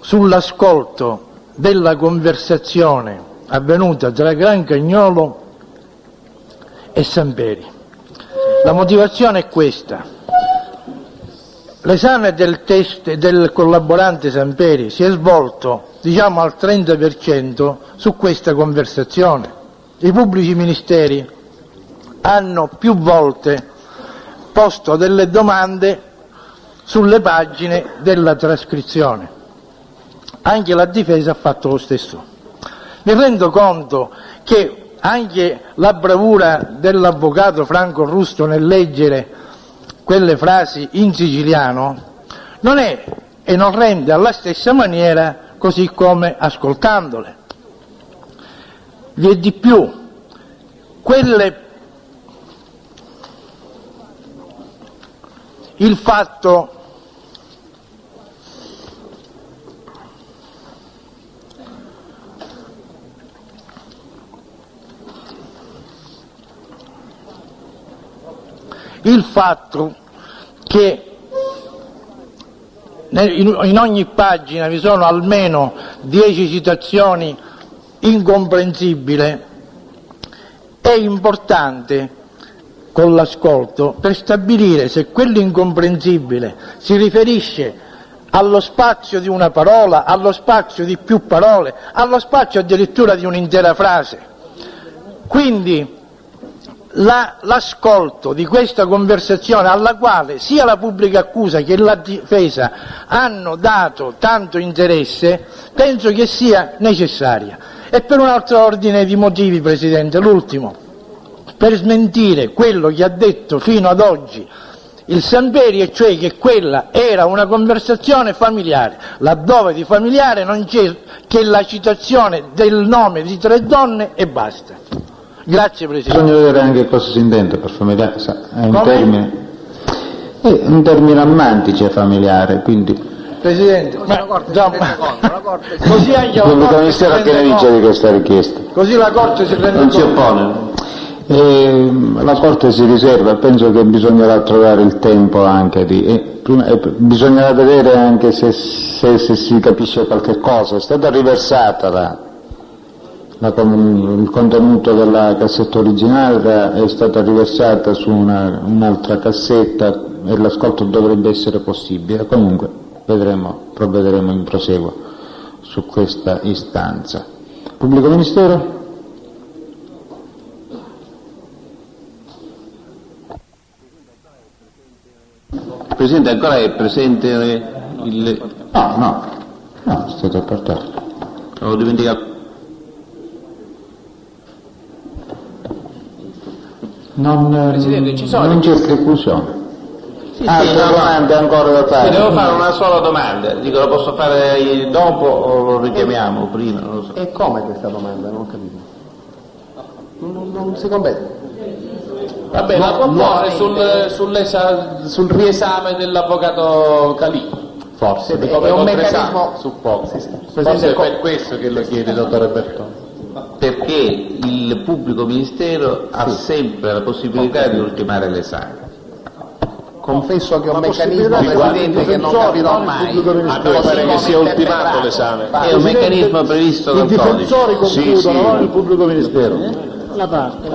sull'ascolto della conversazione avvenuta tra Gran Cagnolo e Samperi. La motivazione è questa. L'esame del test del collaborante Samperi si è svolto, diciamo, al 30% su questa conversazione. I pubblici ministeri hanno più volte posto delle domande sulle pagine della trascrizione. Anche la difesa ha fatto lo stesso. Mi rendo conto che anche la bravura dell'avvocato Franco Rusto nel leggere quelle frasi in siciliano non è e non rende alla stessa maniera così come ascoltandole. Vi è di più, il fatto che in ogni pagina vi sono almeno 10 citazioni incomprensibili è importante con l'ascolto per stabilire se quell'incomprensibile si riferisce allo spazio di una parola, allo spazio di più parole, allo spazio addirittura di un'intera frase. Quindi l'ascolto di questa conversazione, alla quale sia la pubblica accusa che la difesa hanno dato tanto interesse, penso che sia necessaria. E per un altro ordine di motivi, Presidente, l'ultimo, per smentire quello che ha detto fino ad oggi il Samperi, e cioè che quella era una conversazione familiare, laddove di familiare non c'è che la citazione del nome di 3 donne e basta. Grazie Presidente. Bisogna vedere anche cosa si intende per familiare, è un termine romantico familiare, quindi Presidente, così anche il pubblico ministero appena dice di questa richiesta. Così la Corte si rende non si oppone. La Corte si riserva, penso che bisognerà trovare il tempo anche bisognerà vedere anche se si capisce qualche cosa. È stata riversata il contenuto della cassetta originale, è stata riversata su un'altra cassetta e l'ascolto dovrebbe essere possibile. Comunque provvederemo in proseguo su questa istanza. Pubblico Ministero? Presidente, ancora è presente il... No, è stato apportato. Ho dimenticato. Presidente, non c'è preclusione. Domande ancora da fare? Devo fare una sola domanda, dico, lo posso fare dopo o lo richiamiamo prima? Non lo so. E come questa domanda? Non ho capito. Non si completa. Vabbè, la può porre sul riesame dell'avvocato Calì. Forse, è un meccanismo, suppongo. Forse è per questo che lo chiede, dottore Bertone. Perché il pubblico ministero ha sempre la possibilità di ultimare l'esame. Confesso che è un meccanismo, Presidente, che non capirò mai. A me pare che sia ultimato l'esame. È un meccanismo previsto dal codice. I difensori concludono, non il pubblico ministero.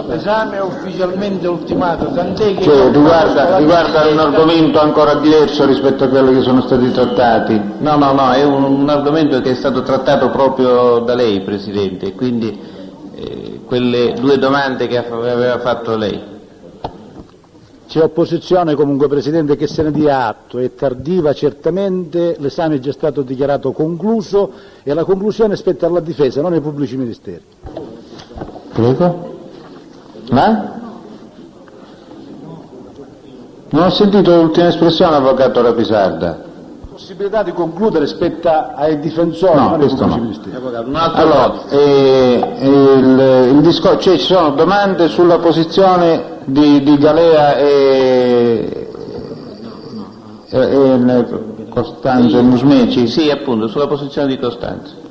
L'esame è ufficialmente ultimato, tant'è che riguarda un argomento ancora diverso rispetto a quelli che sono stati trattati. No, è un argomento che è stato trattato proprio da lei, Presidente, quindi quelle 2 domande che aveva fatto lei. C'è opposizione comunque, Presidente, che se ne dia atto, è tardiva certamente, l'esame è già stato dichiarato concluso e la conclusione spetta alla difesa, non ai pubblici ministeri. Prego? Non ho sentito l'ultima espressione, avvocato Rapisarda. La possibilità di concludere spetta ai difensori, non ai pubblici ministeri. Allora, il discorso, cioè ci sono domande sulla posizione di Galea e Costanzo e Musmeci? Sì, appunto, sulla posizione di Costanzo.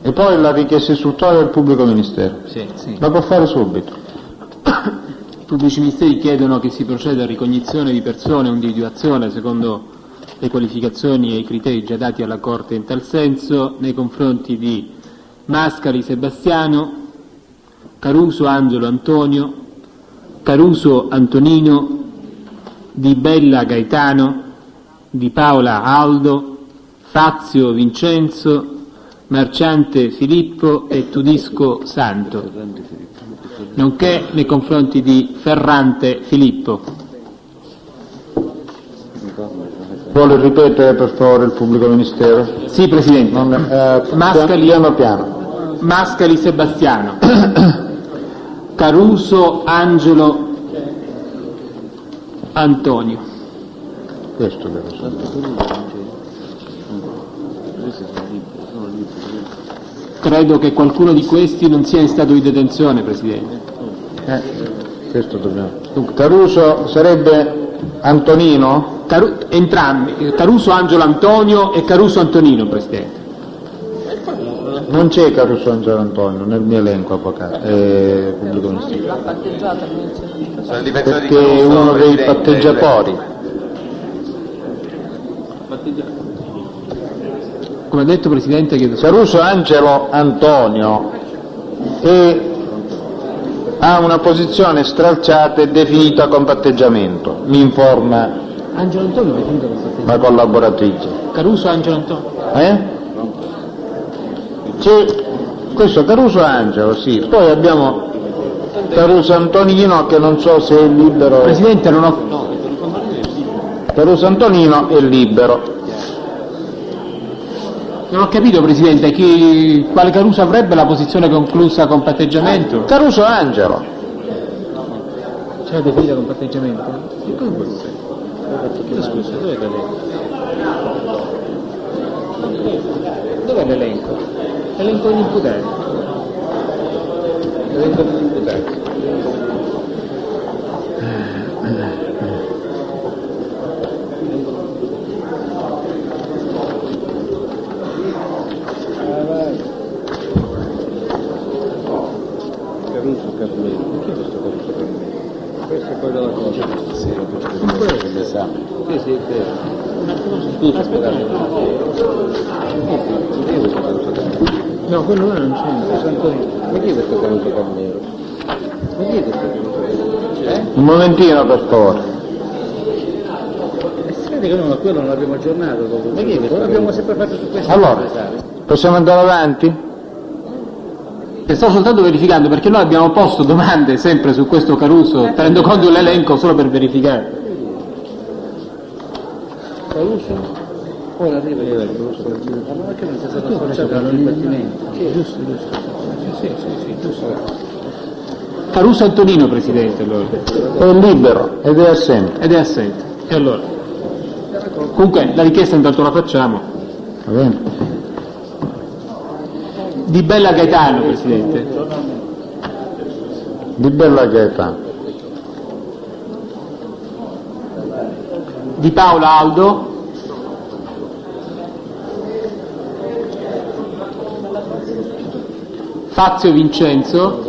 E poi la richiesta istruttoria del pubblico ministero. Sì. La può fare subito. I pubblici ministeri chiedono che si proceda a ricognizione di persone o individuazione secondo le qualificazioni e i criteri già dati alla Corte in tal senso nei confronti di Mascali Sebastiano, Caruso Angelo Antonio, Caruso Antonino, Di Bella Gaetano, Di Paola Aldo, Fazio Vincenzo, Marciante Filippo e Tudisco Santo, nonché nei confronti di Ferrante Filippo. Vuole ripetere per favore il pubblico ministero? Sì, Presidente. Piano. Mascali Sebastiano, Caruso Angelo Antonio, Questo deve Credo che qualcuno di questi non sia in stato di detenzione, Presidente. Questo dobbiamo. Dunque, Caruso sarebbe Antonino? Entrambi, Caruso Angelo Antonio e Caruso Antonino, Presidente. Non c'è Caruso Angelo Antonio nel mio elenco avvocato, pubblico ministero. Perché è uno dei patteggiatori. Come ha detto, Presidente, Caruso Angelo Antonio ha una posizione stralciata e definita con patteggiamento, mi informa Angelo Antonio è definito con patteggiamento. la collaboratrice. Caruso Angelo Antonio. C'è questo Caruso Angelo, sì, poi abbiamo Caruso Antonino che non so se è libero. Presidente, non ho... Caruso Antonino è libero. Non ho capito, Presidente, quale Caruso avrebbe la posizione conclusa con patteggiamento? Caruso Angelo. C'è definita con patteggiamento? Come può essere? Scusa, dov'è l'elenco? Dov'è l'elenco? L'elenco degli imputati. L'elenco degli imputati. Caruso Carmelo, chi è questo Caruso Carmelo? Questo è poi della cosa. Sì, è l'esame. Sì, sì, è vero. Scusa, scusate. Chi è questo Caruso Carmelo? No, quello là non c'è. Ma chi è questo Caruso Carmelo? Ma chi è questo Caruso Carmelo? Un momentino, per favore. Si vede che noi quello non l'abbiamo aggiornato. Ma chi è questo? L'abbiamo sempre fatto su questo. Allora, possiamo andare avanti? Sto soltanto verificando perché noi abbiamo posto domande sempre su questo Caruso, tenendo conto dell'elenco solo per verificare. Caruso? Poi arriva il Caruso. Ma perché non c'è stato associato al dibattimento? Giusto. Sì, giusto. Caruso Antonino, Presidente, allora. È libero ed è assente. E allora? Comunque la richiesta intanto la facciamo. Va bene. Di Bella Gaetano, Presidente. Di Bella Gaetano. Di Paola Aldo. Fazio Vincenzo.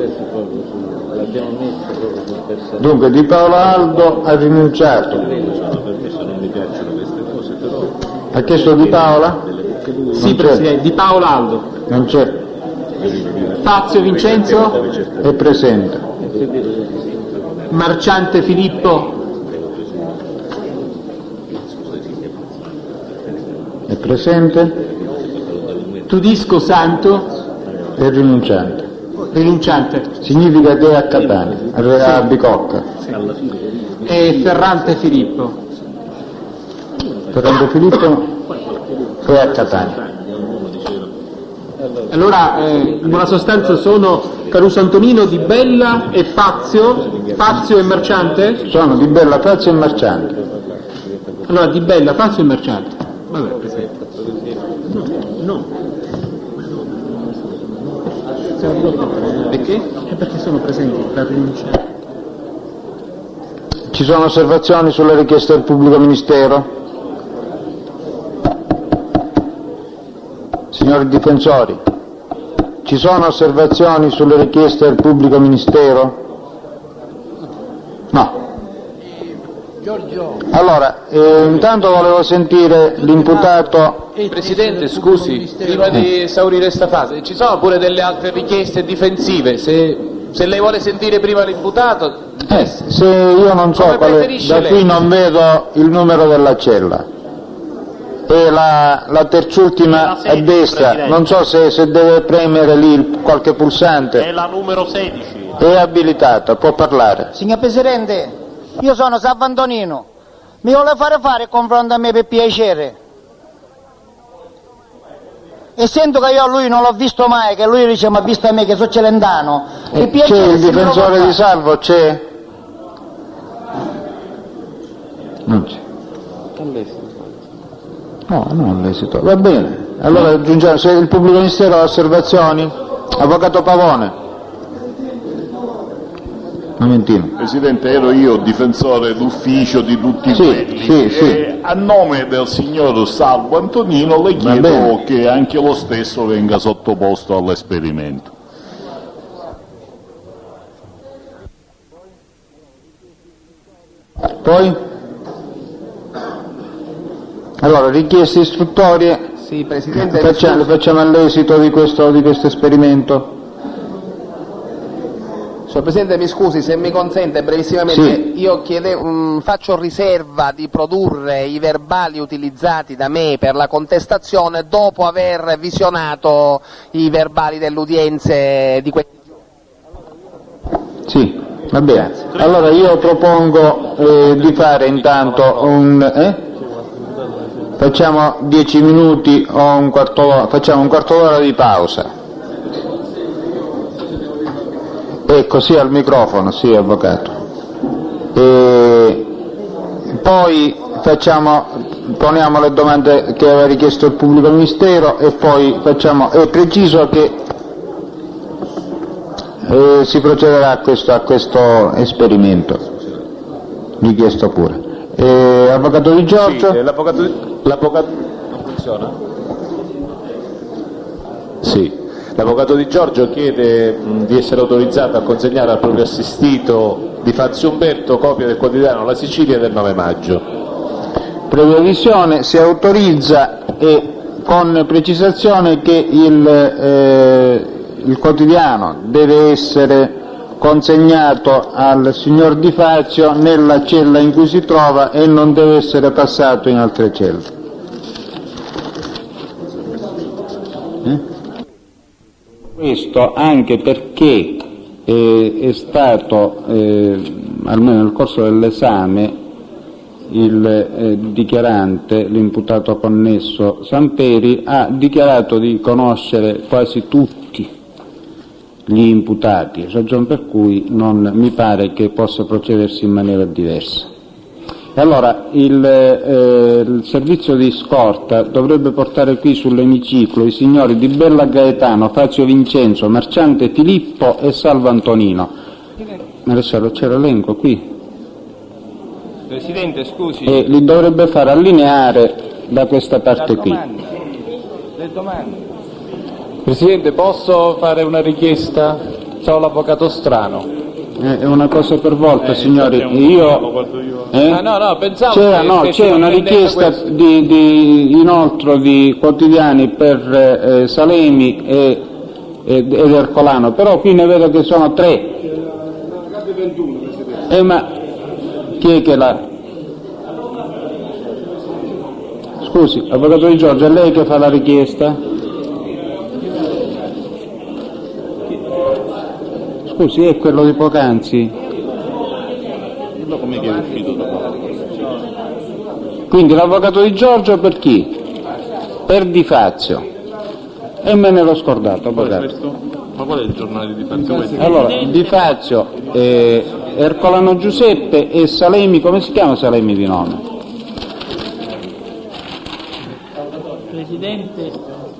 Dunque Di Paolo Aldo ha rinunciato. Ha chiesto Di Paola? Sì, Presidente, Di Paolo Aldo. Non c'è. Fazio Vincenzo? È presente. Marciante Filippo? È presente. Tudisco Santo? È rinunciante. Significa che è a Catania, a Bicocca. E Ferrante Filippo? Ferrante Filippo è a Catania. Allora, in buona sostanza sono Caruso Antonino, Di Bella e Fazio e Marciante? Sono Di Bella, Fazio e Marciante. Allora, Di Bella, Fazio e Marciante. Vabbè, Presidente. No. Perché? Perché sono presenti per rinunciare. Ci sono osservazioni sulle richieste del pubblico ministero? Signori difensori, ci sono osservazioni sulle richieste del pubblico ministero? No. Allora, intanto volevo sentire l'imputato. Presidente, scusi, prima di esaurire sta fase, ci sono pure delle altre richieste difensive, se lei vuole sentire prima l'imputato. Se io non so quale, da qui non vedo il numero della cella. E la terzultima a destra, non so se deve premere lì qualche pulsante. È la numero 16. È abilitata, può parlare. Signor Presidente, io sono Salvo Antonino, mi vuole fare il confronto a me per piacere. Essendo che io a lui non l'ho visto mai, che lui dice ma ha visto a me che sono Celentano, per piacere. C'è il difensore di Salvo, c'è? Non c'è. No, non all'esito. Va bene. Allora aggiungiamo, se il pubblico ministero ha osservazioni? Avvocato Pavone. Un momentino. Presidente, ero io difensore d'ufficio di tutti quelli. Sì. A nome del signor Salvo Antonino le chiedo che anche lo stesso venga sottoposto all'esperimento. Poi? Allora, richieste istruttorie. Sì, Presidente. Facciamo all'esito di questo esperimento. Signor Presidente, mi scusi, se mi consente brevissimamente, Sì. io faccio riserva di produrre i verbali utilizzati da me per la contestazione dopo aver visionato i verbali delle udienze di questi giorni. Sì, va bene. Allora io propongo di fare intanto facciamo 10 minuti o un quarto d'ora, facciamo un quarto d'ora di pausa. Così al microfono, sì, avvocato. Poi poniamo le domande che aveva richiesto il pubblico ministero e poi è preciso che si procederà a questo esperimento richiesto pure. Avvocato Di Giorgio? Sì, l'avvocato non funziona? Sì. L'avvocato Di Giorgio chiede di essere autorizzato a consegnare al proprio assistito Di Fazio Umberto copia del quotidiano La Sicilia del 9 maggio. Previa visione si autorizza con precisazione che il quotidiano deve essere consegnato al signor Di Fazio nella cella in cui si trova e non deve essere passato in altre celle. Questo anche perché è stato, almeno nel corso dell'esame, il dichiarante, l'imputato connesso Samperi, ha dichiarato di conoscere quasi tutti gli imputati, ragion per cui non mi pare che possa procedersi in maniera diversa. Allora, il servizio di scorta dovrebbe portare qui sull'emiciclo i signori Di Bella Gaetano, Fazio Vincenzo, Marciante Filippo e Salvo Antonino. Adesso c'è l'elenco qui. Presidente, scusi. E li dovrebbe far allineare da questa parte qui. Le domande. Presidente, posso fare una richiesta? Ciao l'avvocato Strano. È una cosa per volta, signori. Pensavo c'è una richiesta di inoltro di quotidiani per Salemi ed Ercolano, però qui ne vedo che sono 3. Ma chi è che l'ha? Scusi, avvocato Di Giorgio, è lei che fa la richiesta? Scusi, è quello di poc'anzi? Quindi l'avvocato Di Giorgio per chi? Per Di Fazio. E me ne ero scordato, avvocato. Ma qual è il giornale di Fazio? Allora, Di Fazio, Ercolano Giuseppe e Salemi, come si chiama Salemi di nome? Presidente,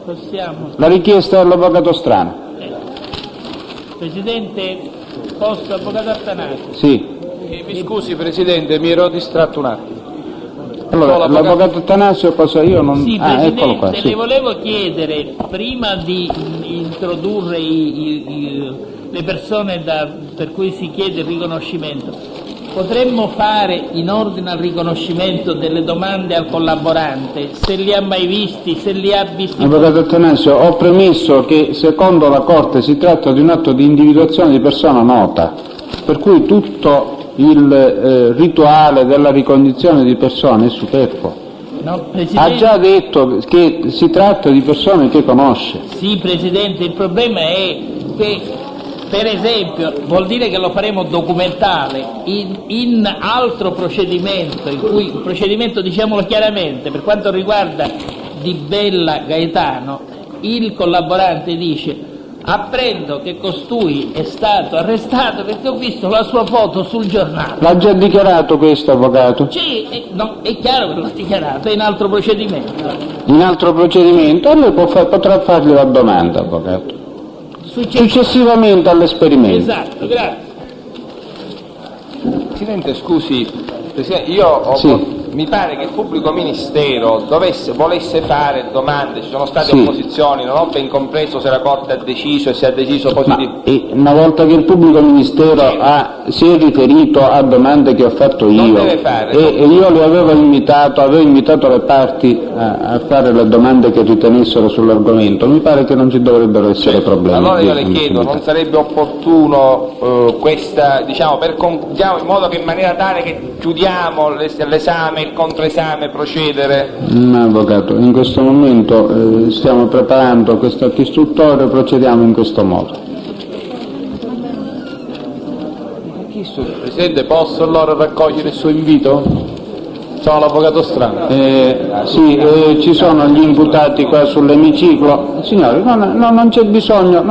possiamo... La richiesta dell'avvocato Strano. Presidente, posso, avvocato Attanasio? Sì. Mi scusi Presidente, mi ero distratto un attimo. Allora, l'avvocato Attanasio cosa io non... Sì, eccolo qua. Presidente, le volevo chiedere, prima di introdurre le persone per cui si chiede il riconoscimento, potremmo fare in ordine al riconoscimento delle domande al collaborante, se li ha mai visti, se li ha visti... Avvocato Attanasio, ho premesso che secondo la Corte si tratta di un atto di individuazione di persona nota, per cui tutto il rituale della ricognizione di persone è superfluo. No, Presidente... Ha già detto che si tratta di persone che conosce. Sì, Presidente, il problema è che, per esempio, vuol dire che lo faremo documentale in altro procedimento, in cui il procedimento, diciamolo chiaramente, per quanto riguarda Di Bella Gaetano, il collaborante dice: apprendo che costui è stato arrestato perché ho visto la sua foto sul giornale. L'ha già dichiarato questo, avvocato? Sì, no, è chiaro che l'ho dichiarato, è in altro procedimento. In altro procedimento? Allora potrà fargli la domanda, avvocato. Successivamente all'esperimento. Esatto, grazie. Presidente, scusi, Presidente, mi pare che il pubblico ministero volesse fare domande, ci sono state opposizioni, non ho ben compreso se la Corte ha deciso e se ha deciso positivo. Una volta che il pubblico ministero si è riferito a domande che ho fatto io, e io le avevo invitato le parti a fare le domande che ritenessero sull'argomento, mi pare che non ci dovrebbero essere problemi. Allora io le chiedo, non sarebbe opportuno questa, in modo che in maniera tale che chiudiamo l'esame, il controesame, procedere? No, avvocato, in questo momento stiamo preparando questo atto istruttorio, procediamo in questo modo. Presidente, posso allora raccogliere il suo invito? Sono l'avvocato Strano. Ci sono gli imputati qua sull'emiciclo. Signori, non c'è bisogno,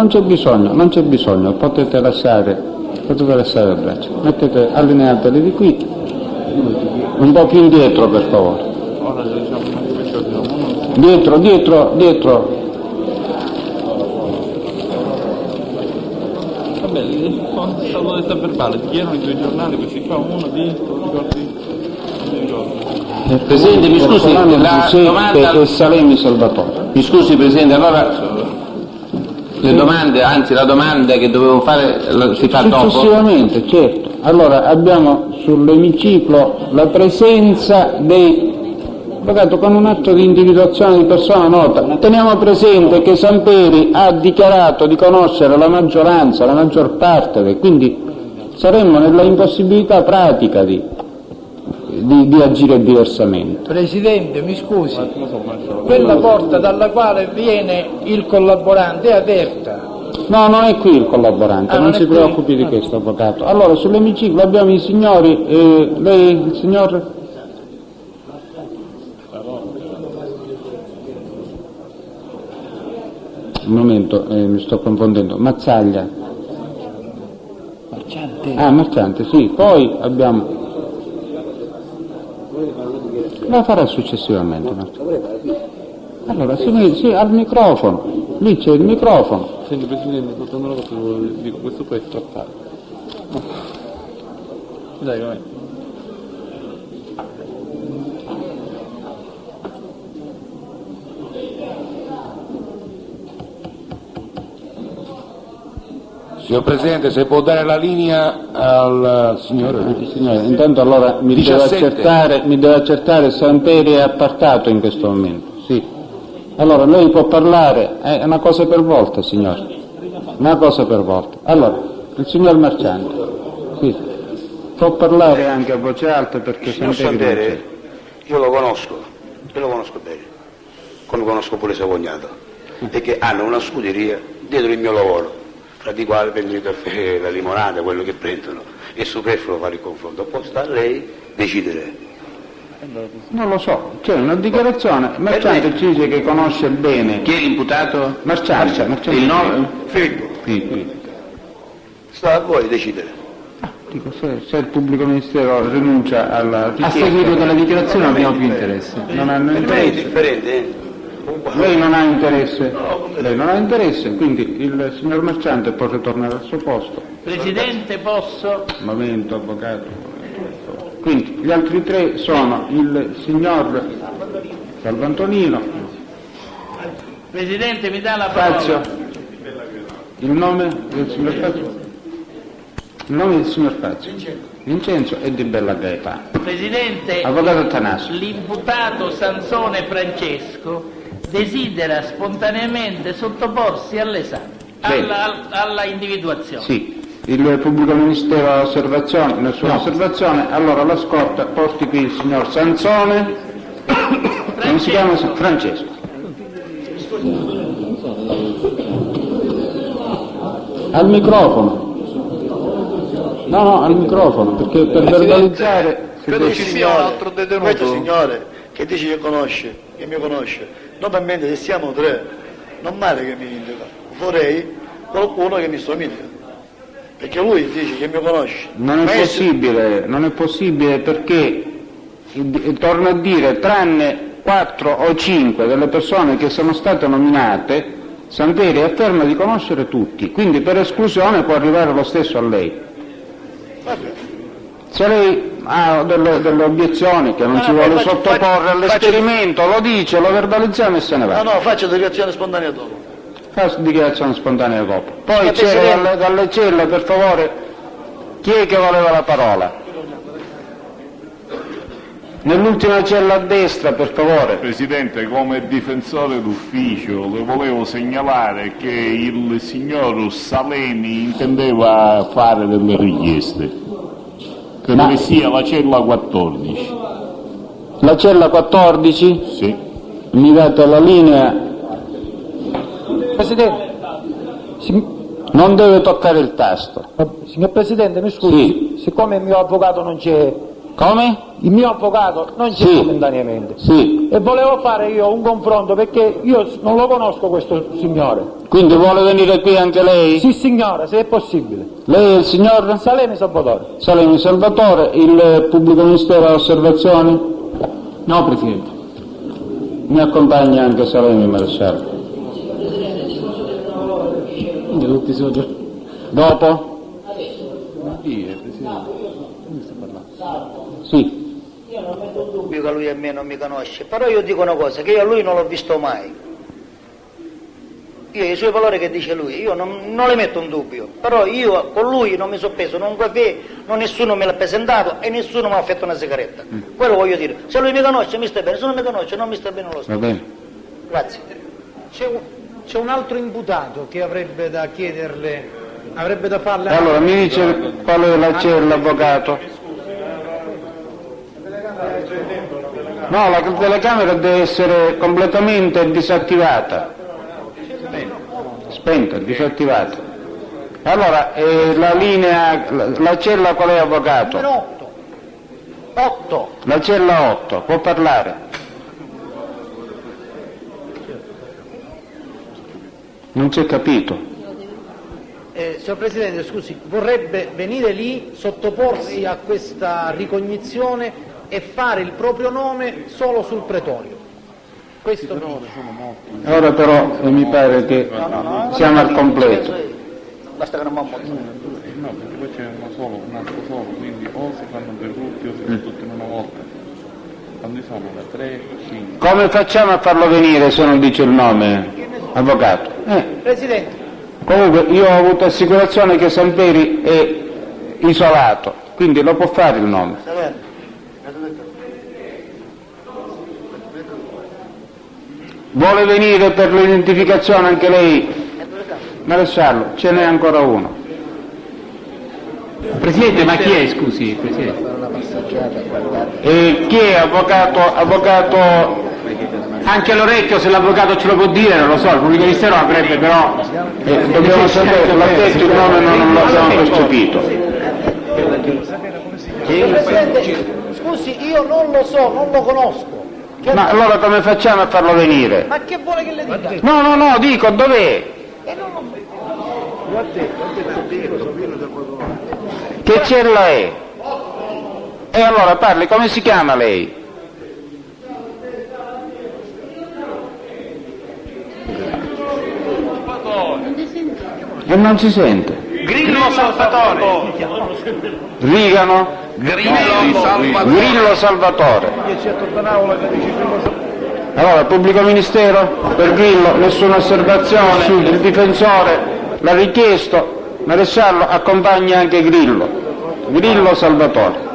potete lasciare il braccio. Allineateli di qui. Un po' più indietro, per favore. Dietro. Vabbè, è stato detto verbale, dichiarano i 2 giornali, questi qua, uno dentro, ricordi? Presidente, mi scusi, la domanda... e Salemi Salvatore. Mi scusi, Presidente, allora le domande, anzi la domanda che dovevo fare si fa dopo? Successivamente, certo. Allora, abbiamo sull'emiciclo la presenza dei... Avvocato, con un atto di individuazione di persona nota. Teniamo presente che Samperi ha dichiarato di conoscere la maggioranza, la maggior parte, quindi saremmo nella impossibilità pratica di agire diversamente. Presidente, mi scusi, quella porta dalla quale viene il collaborante è aperta. No, non è qui il collaborante, non si preoccupi di questo, avvocato. Allora, sull'emiciclo abbiamo i signori, lei, il signor... Un momento, mi sto confondendo. Mazzaglia. Marciante, sì. Poi abbiamo... La farà successivamente, Marciante. Allora, sì, al microfono. Lì c'è il microfono. Senti, Presidente, dico, questo poi è trattato. Dai, vai. Signor Presidente, se può dare la linea al signore. Signore, intanto allora mi deve accertare se Samperi è appartato in questo momento. Sì. Allora lei può parlare, è una cosa per volta, signore. Una cosa per volta. Allora, il signor Marciante. Sì. Può parlare anche a voce alta perché Samperi, io lo conosco bene, come conosco pure suo cognato, perché hanno una scuderia dietro il mio lavoro, fra di quali prendono il caffè, la limonata, quello che prendono, è superfluo fare il confronto, poi sta a lei decidere. Non lo so, c'è una dichiarazione, Marciante ci dice che conosce bene. Chi è l'imputato? Marciante. Il nome? Filippo. Sta a voi decidere. Dico, se il pubblico ministero rinuncia alla richiesta... A seguito della dichiarazione non abbiamo più interesse. Non hanno Per me è interesse. differente, Lei non ha interesse? Lei non ha interesse, quindi il signor Marciante può ritornare al suo posto. Presidente, posso? Un momento, avvocato. Quindi gli altri 3 sono il signor Salvantonino. Presidente, mi dà la parola. Fazio. Il nome del signor Fazio? Il nome del signor Fazio? Vincenzo e Di Bella Gaetano. Presidente, Avvocato Attanasio. l'imputato Sansone Francesco desidera spontaneamente sottoporsi all'esame, alla individuazione. Sì. Il pubblico ministero ha osservazione, nessuna osservazione, allora la scorta porti qui il signor Sansone, come si chiama? Francesco. Al microfono. No, al microfono, perché per verbalizzare... Credo ci sia un altro detenuto. Questo signore che dice che conosce, che mi conosce, normalmente se siamo 3, non male che mi indica, vorrei qualcuno che mi somiglia, perché lui dice che mi conosce. Non è possibile perché, torno a dire, tranne 4 o 5 delle persone che sono state nominate, Samperi afferma di conoscere tutti, quindi per esclusione può arrivare lo stesso a lei. Se lei ha delle obiezioni che non ci vuole sottoporre all'esperimento, lo dice, lo verbalizziamo e se ne va. No, faccio dichiarazione spontanea dopo. Faccio dichiarazione spontanea dopo. Poi c'era dalle celle, per favore, chi è che voleva la parola? Nell'ultima cella a destra, per favore. Presidente, come difensore d'ufficio le volevo segnalare che il signor Salemi intendeva fare delle richieste. Credo che sia la cella 14. La cella 14? Sì. Mi date la linea? Presidente. Non deve toccare il tasto. Signor Presidente, mi scusi, siccome il mio avvocato non c'è. Come? Il mio avvocato non c'è momentaneamente. Sì. E volevo fare io un confronto perché io non lo conosco questo signore. Quindi vuole venire qui anche lei? Sì signora, se è possibile. Lei è il signor? Salemi Salvatore. Salemi Salvatore, il pubblico ministero ha osservazioni? No, Presidente. Mi accompagna anche Salemi Maresciallo. Tutti sono già... Dopo? Sì. Io non metto in dubbio che lui a me non mi conosce, però io dico una cosa, che io a lui non l'ho visto mai. Io i suoi valori che dice lui, io non li metto in dubbio, però io con lui non mi sono preso un caffè, nessuno me l'ha presentato e nessuno mi ha fatto una sigaretta. Quello voglio dire. Se lui mi conosce mi sta bene, se non mi conosce non mi sta bene lo stesso. Va bene. Grazie. C'è un altro imputato che avrebbe da chiederle, avrebbe da farle... Allora, mi dice qual è la cella, l'avvocato? No, la telecamera deve essere completamente disattivata. Spenta, disattivata. Allora, la linea, la cella qual è, avvocato? 8. La cella 8, può parlare. Non si è capito. Signor Presidente, scusi, vorrebbe venire lì, sottoporsi a questa ricognizione e fare il proprio nome solo sul pretorio. Questo Ora però mi pare che siamo al completo. Basta che non mi ammazzo. No, perché poi c'è un altro solo, quindi o si fanno per gruppi o si fanno tutti in una volta. Quando sono da 3, 5. Come facciamo a farlo venire se non dice il nome, avvocato? Presidente. Comunque io ho avuto assicurazione che Samperi è isolato, quindi lo può fare il nome. Vuole venire per l'identificazione anche lei? Maresciallo, ce n'è ancora uno. Presidente, ma chi è, scusi, Presidente? Chi è, avvocato? Anche l'orecchio, se l'avvocato ce lo può dire, non lo so, il pubblico ministero avrebbe però... dobbiamo sapere, l'ha detto il nome, non lo abbiamo percepito. Signor Presidente, scusi, io non lo so, non lo conosco. Ma allora come facciamo a farlo venire? Ma che vuole che le dica? No, dico, dov'è? Che cella è? E allora parli, come si chiama lei? E non si sente. Grillo Salvatore. Rigano? Grillo Salvatore. Allora, pubblico ministero, per Grillo, nessuna osservazione, il difensore l'ha richiesto, Maresciallo accompagna anche Grillo Salvatore.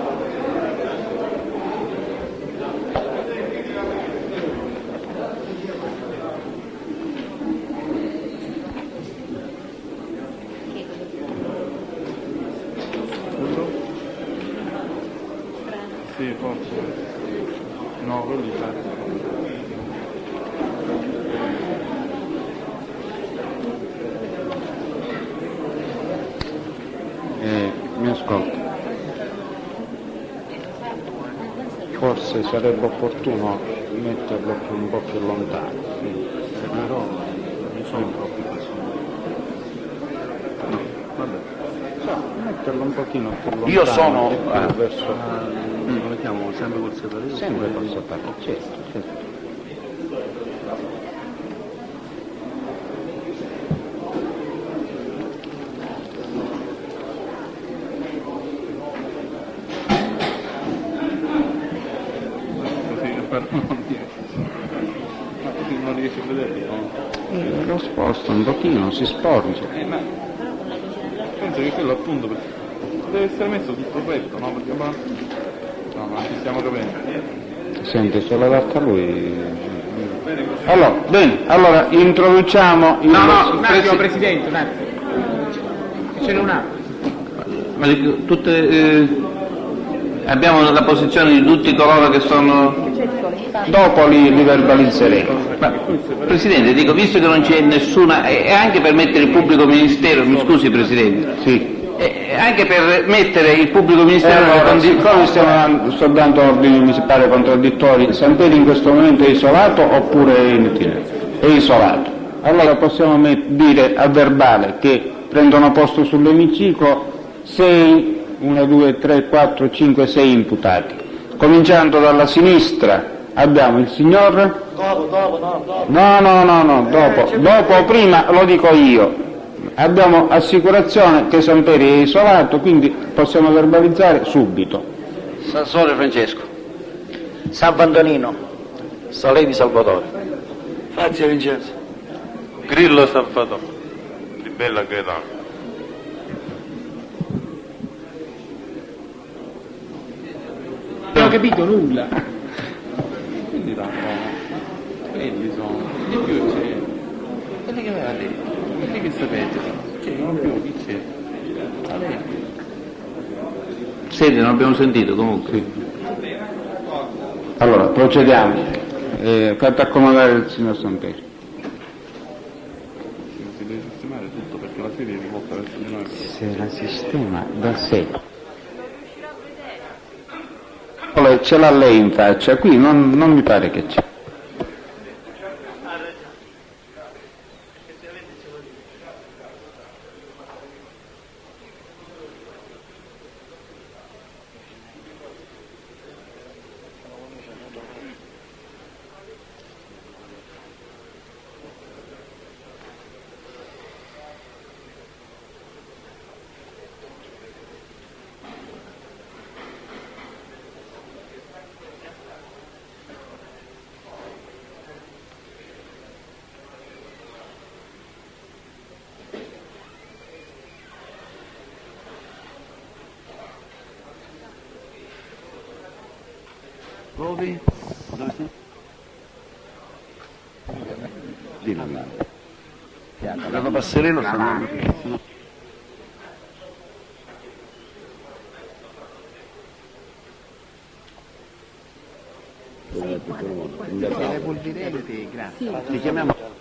Sì, forse. No, quello di Mi ascolta. Forse sarebbe opportuno metterlo un po' più lontano, però non sono proprio Metterlo un pochino più lontano. Io sono verso lo mettiamo sempre col separativo. Sempre col separativo, certo. Non riesci a vederlo? Lo sposto un pochino, si sporge. Ma penso che quello appunto deve essere messo tutto petto, no? Perché no, ma ci stiamo capendo. Senti, se lo adatta lui. Allora, bene, allora introduciamo il un attimo, Presidente, un attimo. Ce n'è un attimo. Ma abbiamo la posizione di tutti coloro che sono. Dopo li verbalizzeremo. Ma, Presidente, dico, visto che non c'è nessuna, e anche per mettere il pubblico ministero, mi scusi Presidente, sì. Anche per mettere il pubblico ministero sto dando ordini, mi pare, contraddittori. Samperi in questo momento è isolato oppure è in itinerante? È isolato. Allora possiamo dire a verbale che prendono posto sull'emiciclo 6, 1, 2, 3, 4, 5, 6 imputati. Cominciando dalla sinistra abbiamo il signor... Dopo, prima lo dico io. Abbiamo assicurazione che Samperi è isolato, quindi possiamo verbalizzare subito. Sassone Francesco. Salvantonino. Salemi Salvatore. Fazio Vincenzo. Grillo Salvatore. Di Bella Gaetano. Non ho capito nulla. Quindi quelli sono. Di più c'è. Quelli che aveva detto. Quelli che sapete. C'è non più chi c'è. Senti, non abbiamo sentito comunque. Allora, procediamo. Fate accomodare il signor Samperi. Si deve sistemare tutto perché la serie è rivolta verso di noi. Se la sistema da sé. Ce l'ha lei in faccia, qui non mi pare che c'è. Dove sei? Di là. Dalla Passerello stanno. Vuol dire grazie. Ti chiamiamo.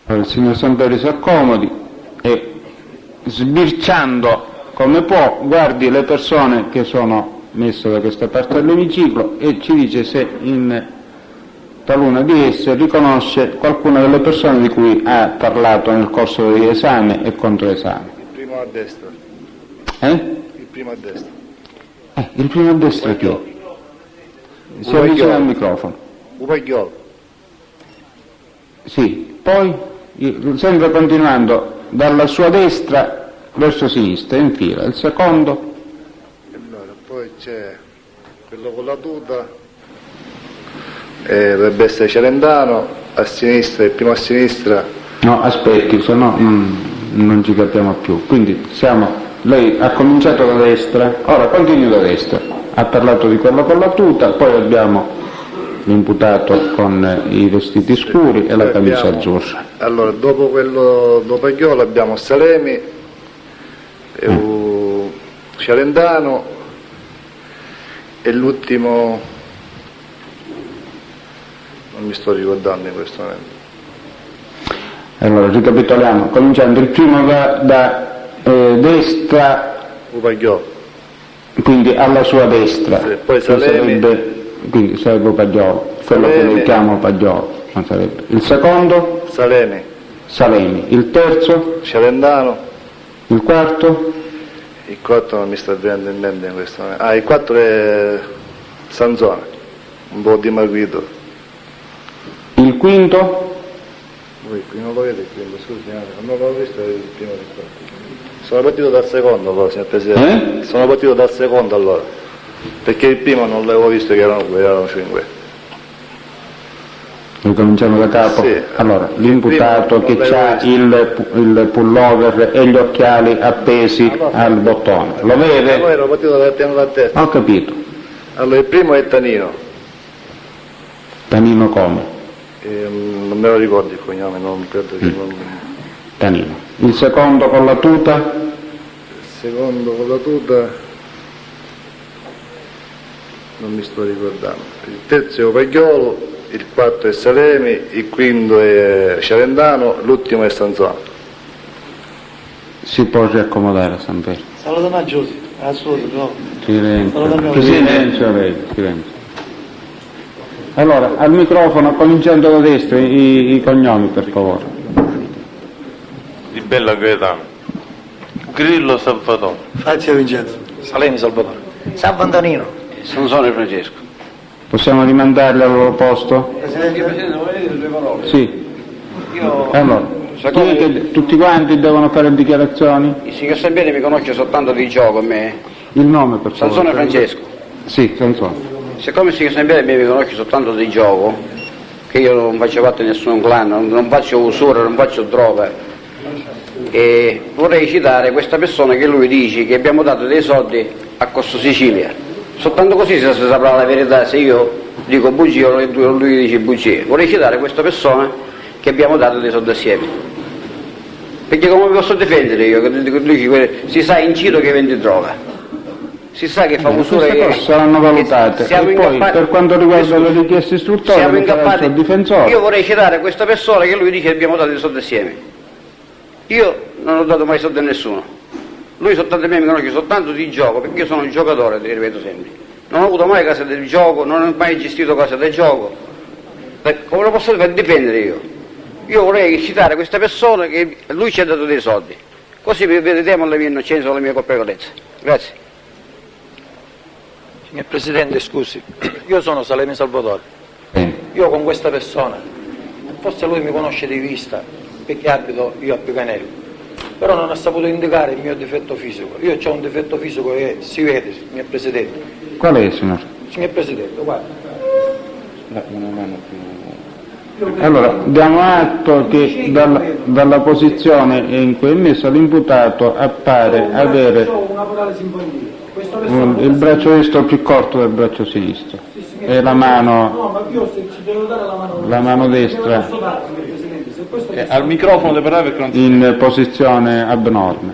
Il signor Samperi si accomodi e sbirciando come può guardi le persone che sono messe da questa parte dell'emiciclo e ci dice se in taluna di esse riconosce qualcuna delle persone di cui ha parlato nel corso di esame e controesame. Il primo a destra. Il primo a destra. Il primo a destra chi è? Si avvicina al microfono. Upagliolo. Sì, poi sempre continuando dalla sua destra verso sinistra, in fila. Il secondo? Allora, poi c'è quello con la tuta, dovrebbe essere Celentano, a sinistra, il primo a sinistra. No, aspetti, se no non ci capiamo più. Quindi lei ha cominciato da destra, ora continui da destra. Ha parlato di quello con la tuta, poi abbiamo l'imputato con i vestiti scuri e la camicia azzurra. Allora, dopo quello Upagliolo abbiamo Salemi, Celentano e l'ultimo non mi sto ricordando in questo momento. Allora, ricapitoliamo, cominciando il primo da destra, Upagliolo. quindi alla sua destra, Sì, poi che Salemi. quindi sarebbe Upagliolo, quello che noi chiamiamo Upagliolo, non sarebbe. Il secondo? Salemi. Il terzo? Celentano. Il quarto? Il 4 non mi sta venendo in mente in questo momento. Il 4 è Sanzone, un po' dimagrito. Il quinto? Voi qui non lo vedete il quinto, scusi, non l'ho visto il primo del quarto. Sono partito dal secondo allora, signor Presidente. Sono partito dal secondo allora, perché il primo non l'avevo visto che erano 5. Ricominciamo da capo? Sì. Allora, l'imputato che ha il pullover e gli occhiali appesi al bottone, lo vede? Allora ero partito dal piano da destra. Ho capito. Allora il primo è Tanino. Tanino come? Non me lo ricordo il cognome, non credo che non... Tanino. Il secondo con la tuta? Il secondo con la tuta non mi sto ricordando. Il terzo è Upagliolo, il quarto è Salemi, il quinto è Celentano, l'ultimo è Sanzone. Si può riaccomodare a Samperi. Saluto Maggiusi, assolutamente no. Silenzio. Silenzio, lei, silenzio. Allora, al microfono, cominciando da destra, i cognomi, per favore. Di Bella Gaetano, Grillo Salvatore, Fazio Vincenzo, Salemi Salvatore, San Antonino, Sansone Francesco. Possiamo rimandarli al loro posto? Presidente, vuole dire due parole? Sì. Allora, chi è che tutti quanti devono fare dichiarazioni? Il signor Sampieri mi conosce soltanto di gioco, me. Il nome, per favore. Sansone Francesco. Sì, Sansone. Siccome il signor Sampieri mi conosce soltanto di gioco, che io non faccio parte di nessun clan, non faccio usura, non faccio droga, e vorrei citare questa persona che lui dice che abbiamo dato dei soldi a Costa Sicilia. Soltanto così si saprà la verità, se io dico bugie o lui dice bugie. Vorrei citare questa persona che abbiamo dato dei soldi assieme. Perché come mi posso difendere io? Si sa in giro che vende droga, si sa che fa usura. Queste cose saranno valutate. E poi per quanto riguarda le richieste istruttorie, siamo incappati. il difensore. Io vorrei citare questa persona che lui dice che abbiamo dato dei soldi assieme. Io non ho dato mai soldi a nessuno. Lui soltanto me mi conosce soltanto di gioco, perché io sono un giocatore, ti ripeto sempre. Non ho avuto mai casa del gioco, non ho mai gestito casa del gioco. Come lo posso difendere io? Io vorrei citare questa persona che lui ci ha dato dei soldi. Così vediamo la mia innocenza o la mia colpevolezza. Grazie. Signor Presidente, scusi, io sono Salemi Salvatore. Io con questa persona, forse lui mi conosce di vista, perché abito io a Picanello, però non ha saputo indicare il mio difetto fisico. Io ho un difetto fisico che si vede, signor Presidente. Qual è, signor? Signor Presidente, guarda. Allora, diamo atto che dalla posizione in cui è messo l'imputato appare avere il braccio destro più corto del braccio sinistro e la mano destra al microfono deve parlare perché non si in posizione abnorme.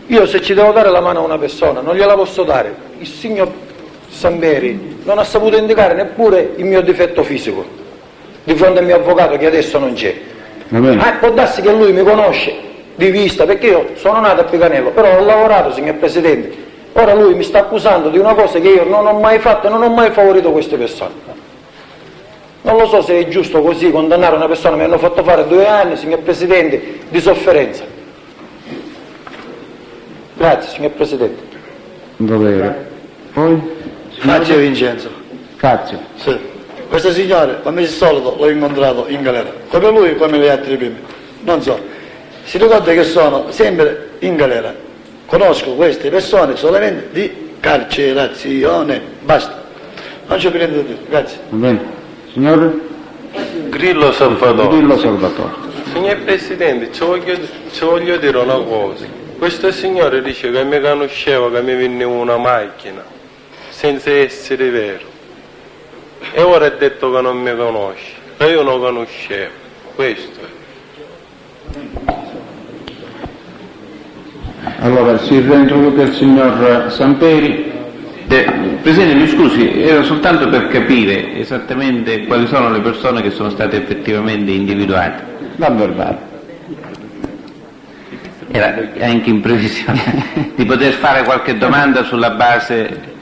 Io se ci devo dare la mano a una persona non gliela posso dare. Il signor Samperi non ha saputo indicare neppure il mio difetto fisico di fronte al mio avvocato che adesso non c'è. Può darsi che lui mi conosce di vista, perché io sono nato a Picanello, però ho lavorato, signor Presidente. Ora lui mi sta accusando di una cosa che io non ho mai fatto e non ho mai favorito queste persone. Non lo so se è giusto così condannare una persona, mi hanno fatto fare 2 anni, signor Presidente, di sofferenza. Grazie, signor Presidente. Dovere. Poi? Fazio Vincenzo. Fazio. Sì. Questo signore, come il solito, l'ho incontrato in galera, come lui, come gli altri primi. Non so. Si ricorda che sono sempre in galera. Conosco queste persone solamente di carcerazione. Basta. Non c'è più niente da dire. Grazie. Va bene. Signor? Grillo Salvatore. Grillo Salvatore. Signor Presidente, ci voglio dire una cosa. Questo signore dice che mi conosceva, che mi venne una macchina, senza essere vero. E ora ha detto che non mi conosce, che io non conoscevo. Questo è. Allora, si reintroduce il signor Samperi. Presidente, mi scusi, era soltanto per capire esattamente quali sono le persone che sono state effettivamente individuate. Dal verbale. Era anche in previsione di poter fare qualche domanda sulla base...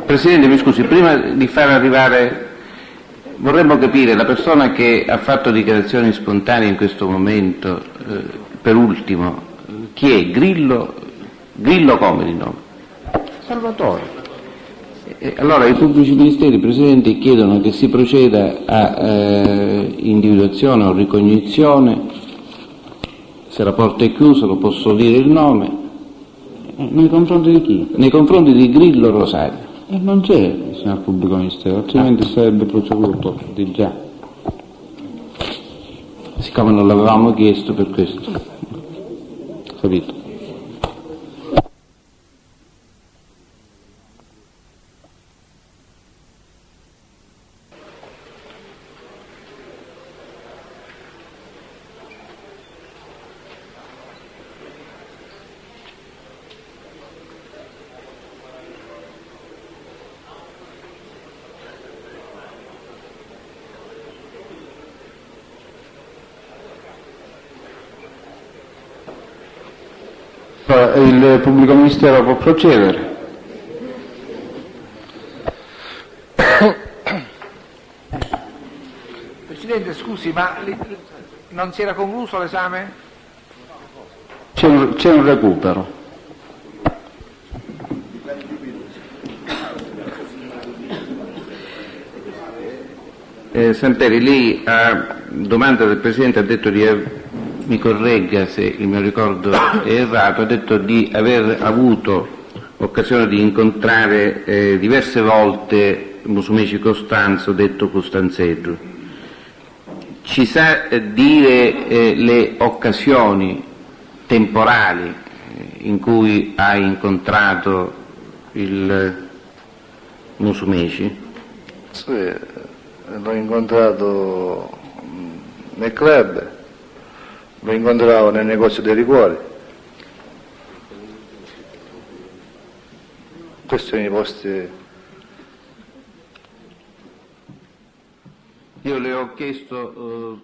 Presidente, mi scusi, prima di far arrivare, vorremmo capire, la persona che ha fatto dichiarazioni spontanee in questo momento, per ultimo, chi è? Grillo come di nome? Salvatore. Allora i pubblici ministeri, Presidente, chiedono che si proceda a individuazione o ricognizione, se la porta è chiusa lo posso dire il nome, nei confronti di chi? Nei confronti di Grillo Rosario. E non c'è, signor pubblico ministero, altrimenti sarebbe proceduto di già. Siccome non l'avevamo chiesto per questo. Capito? Il pubblico ministero può procedere. Presidente, scusi, ma non si era concluso l'esame? C'è un recupero. Santeri, lei a domanda del Presidente ha detto mi corregga se il mio ricordo è errato, ha detto di aver avuto occasione di incontrare diverse volte Musumeci Costanzo, detto Costanzeggio. Ci sa dire le occasioni temporali in cui ha incontrato il Musumeci? Sì, l'ho incontrato nel club. Lo incontravo nel negozio dei liquori. Questi sono i posti. Io le ho chiesto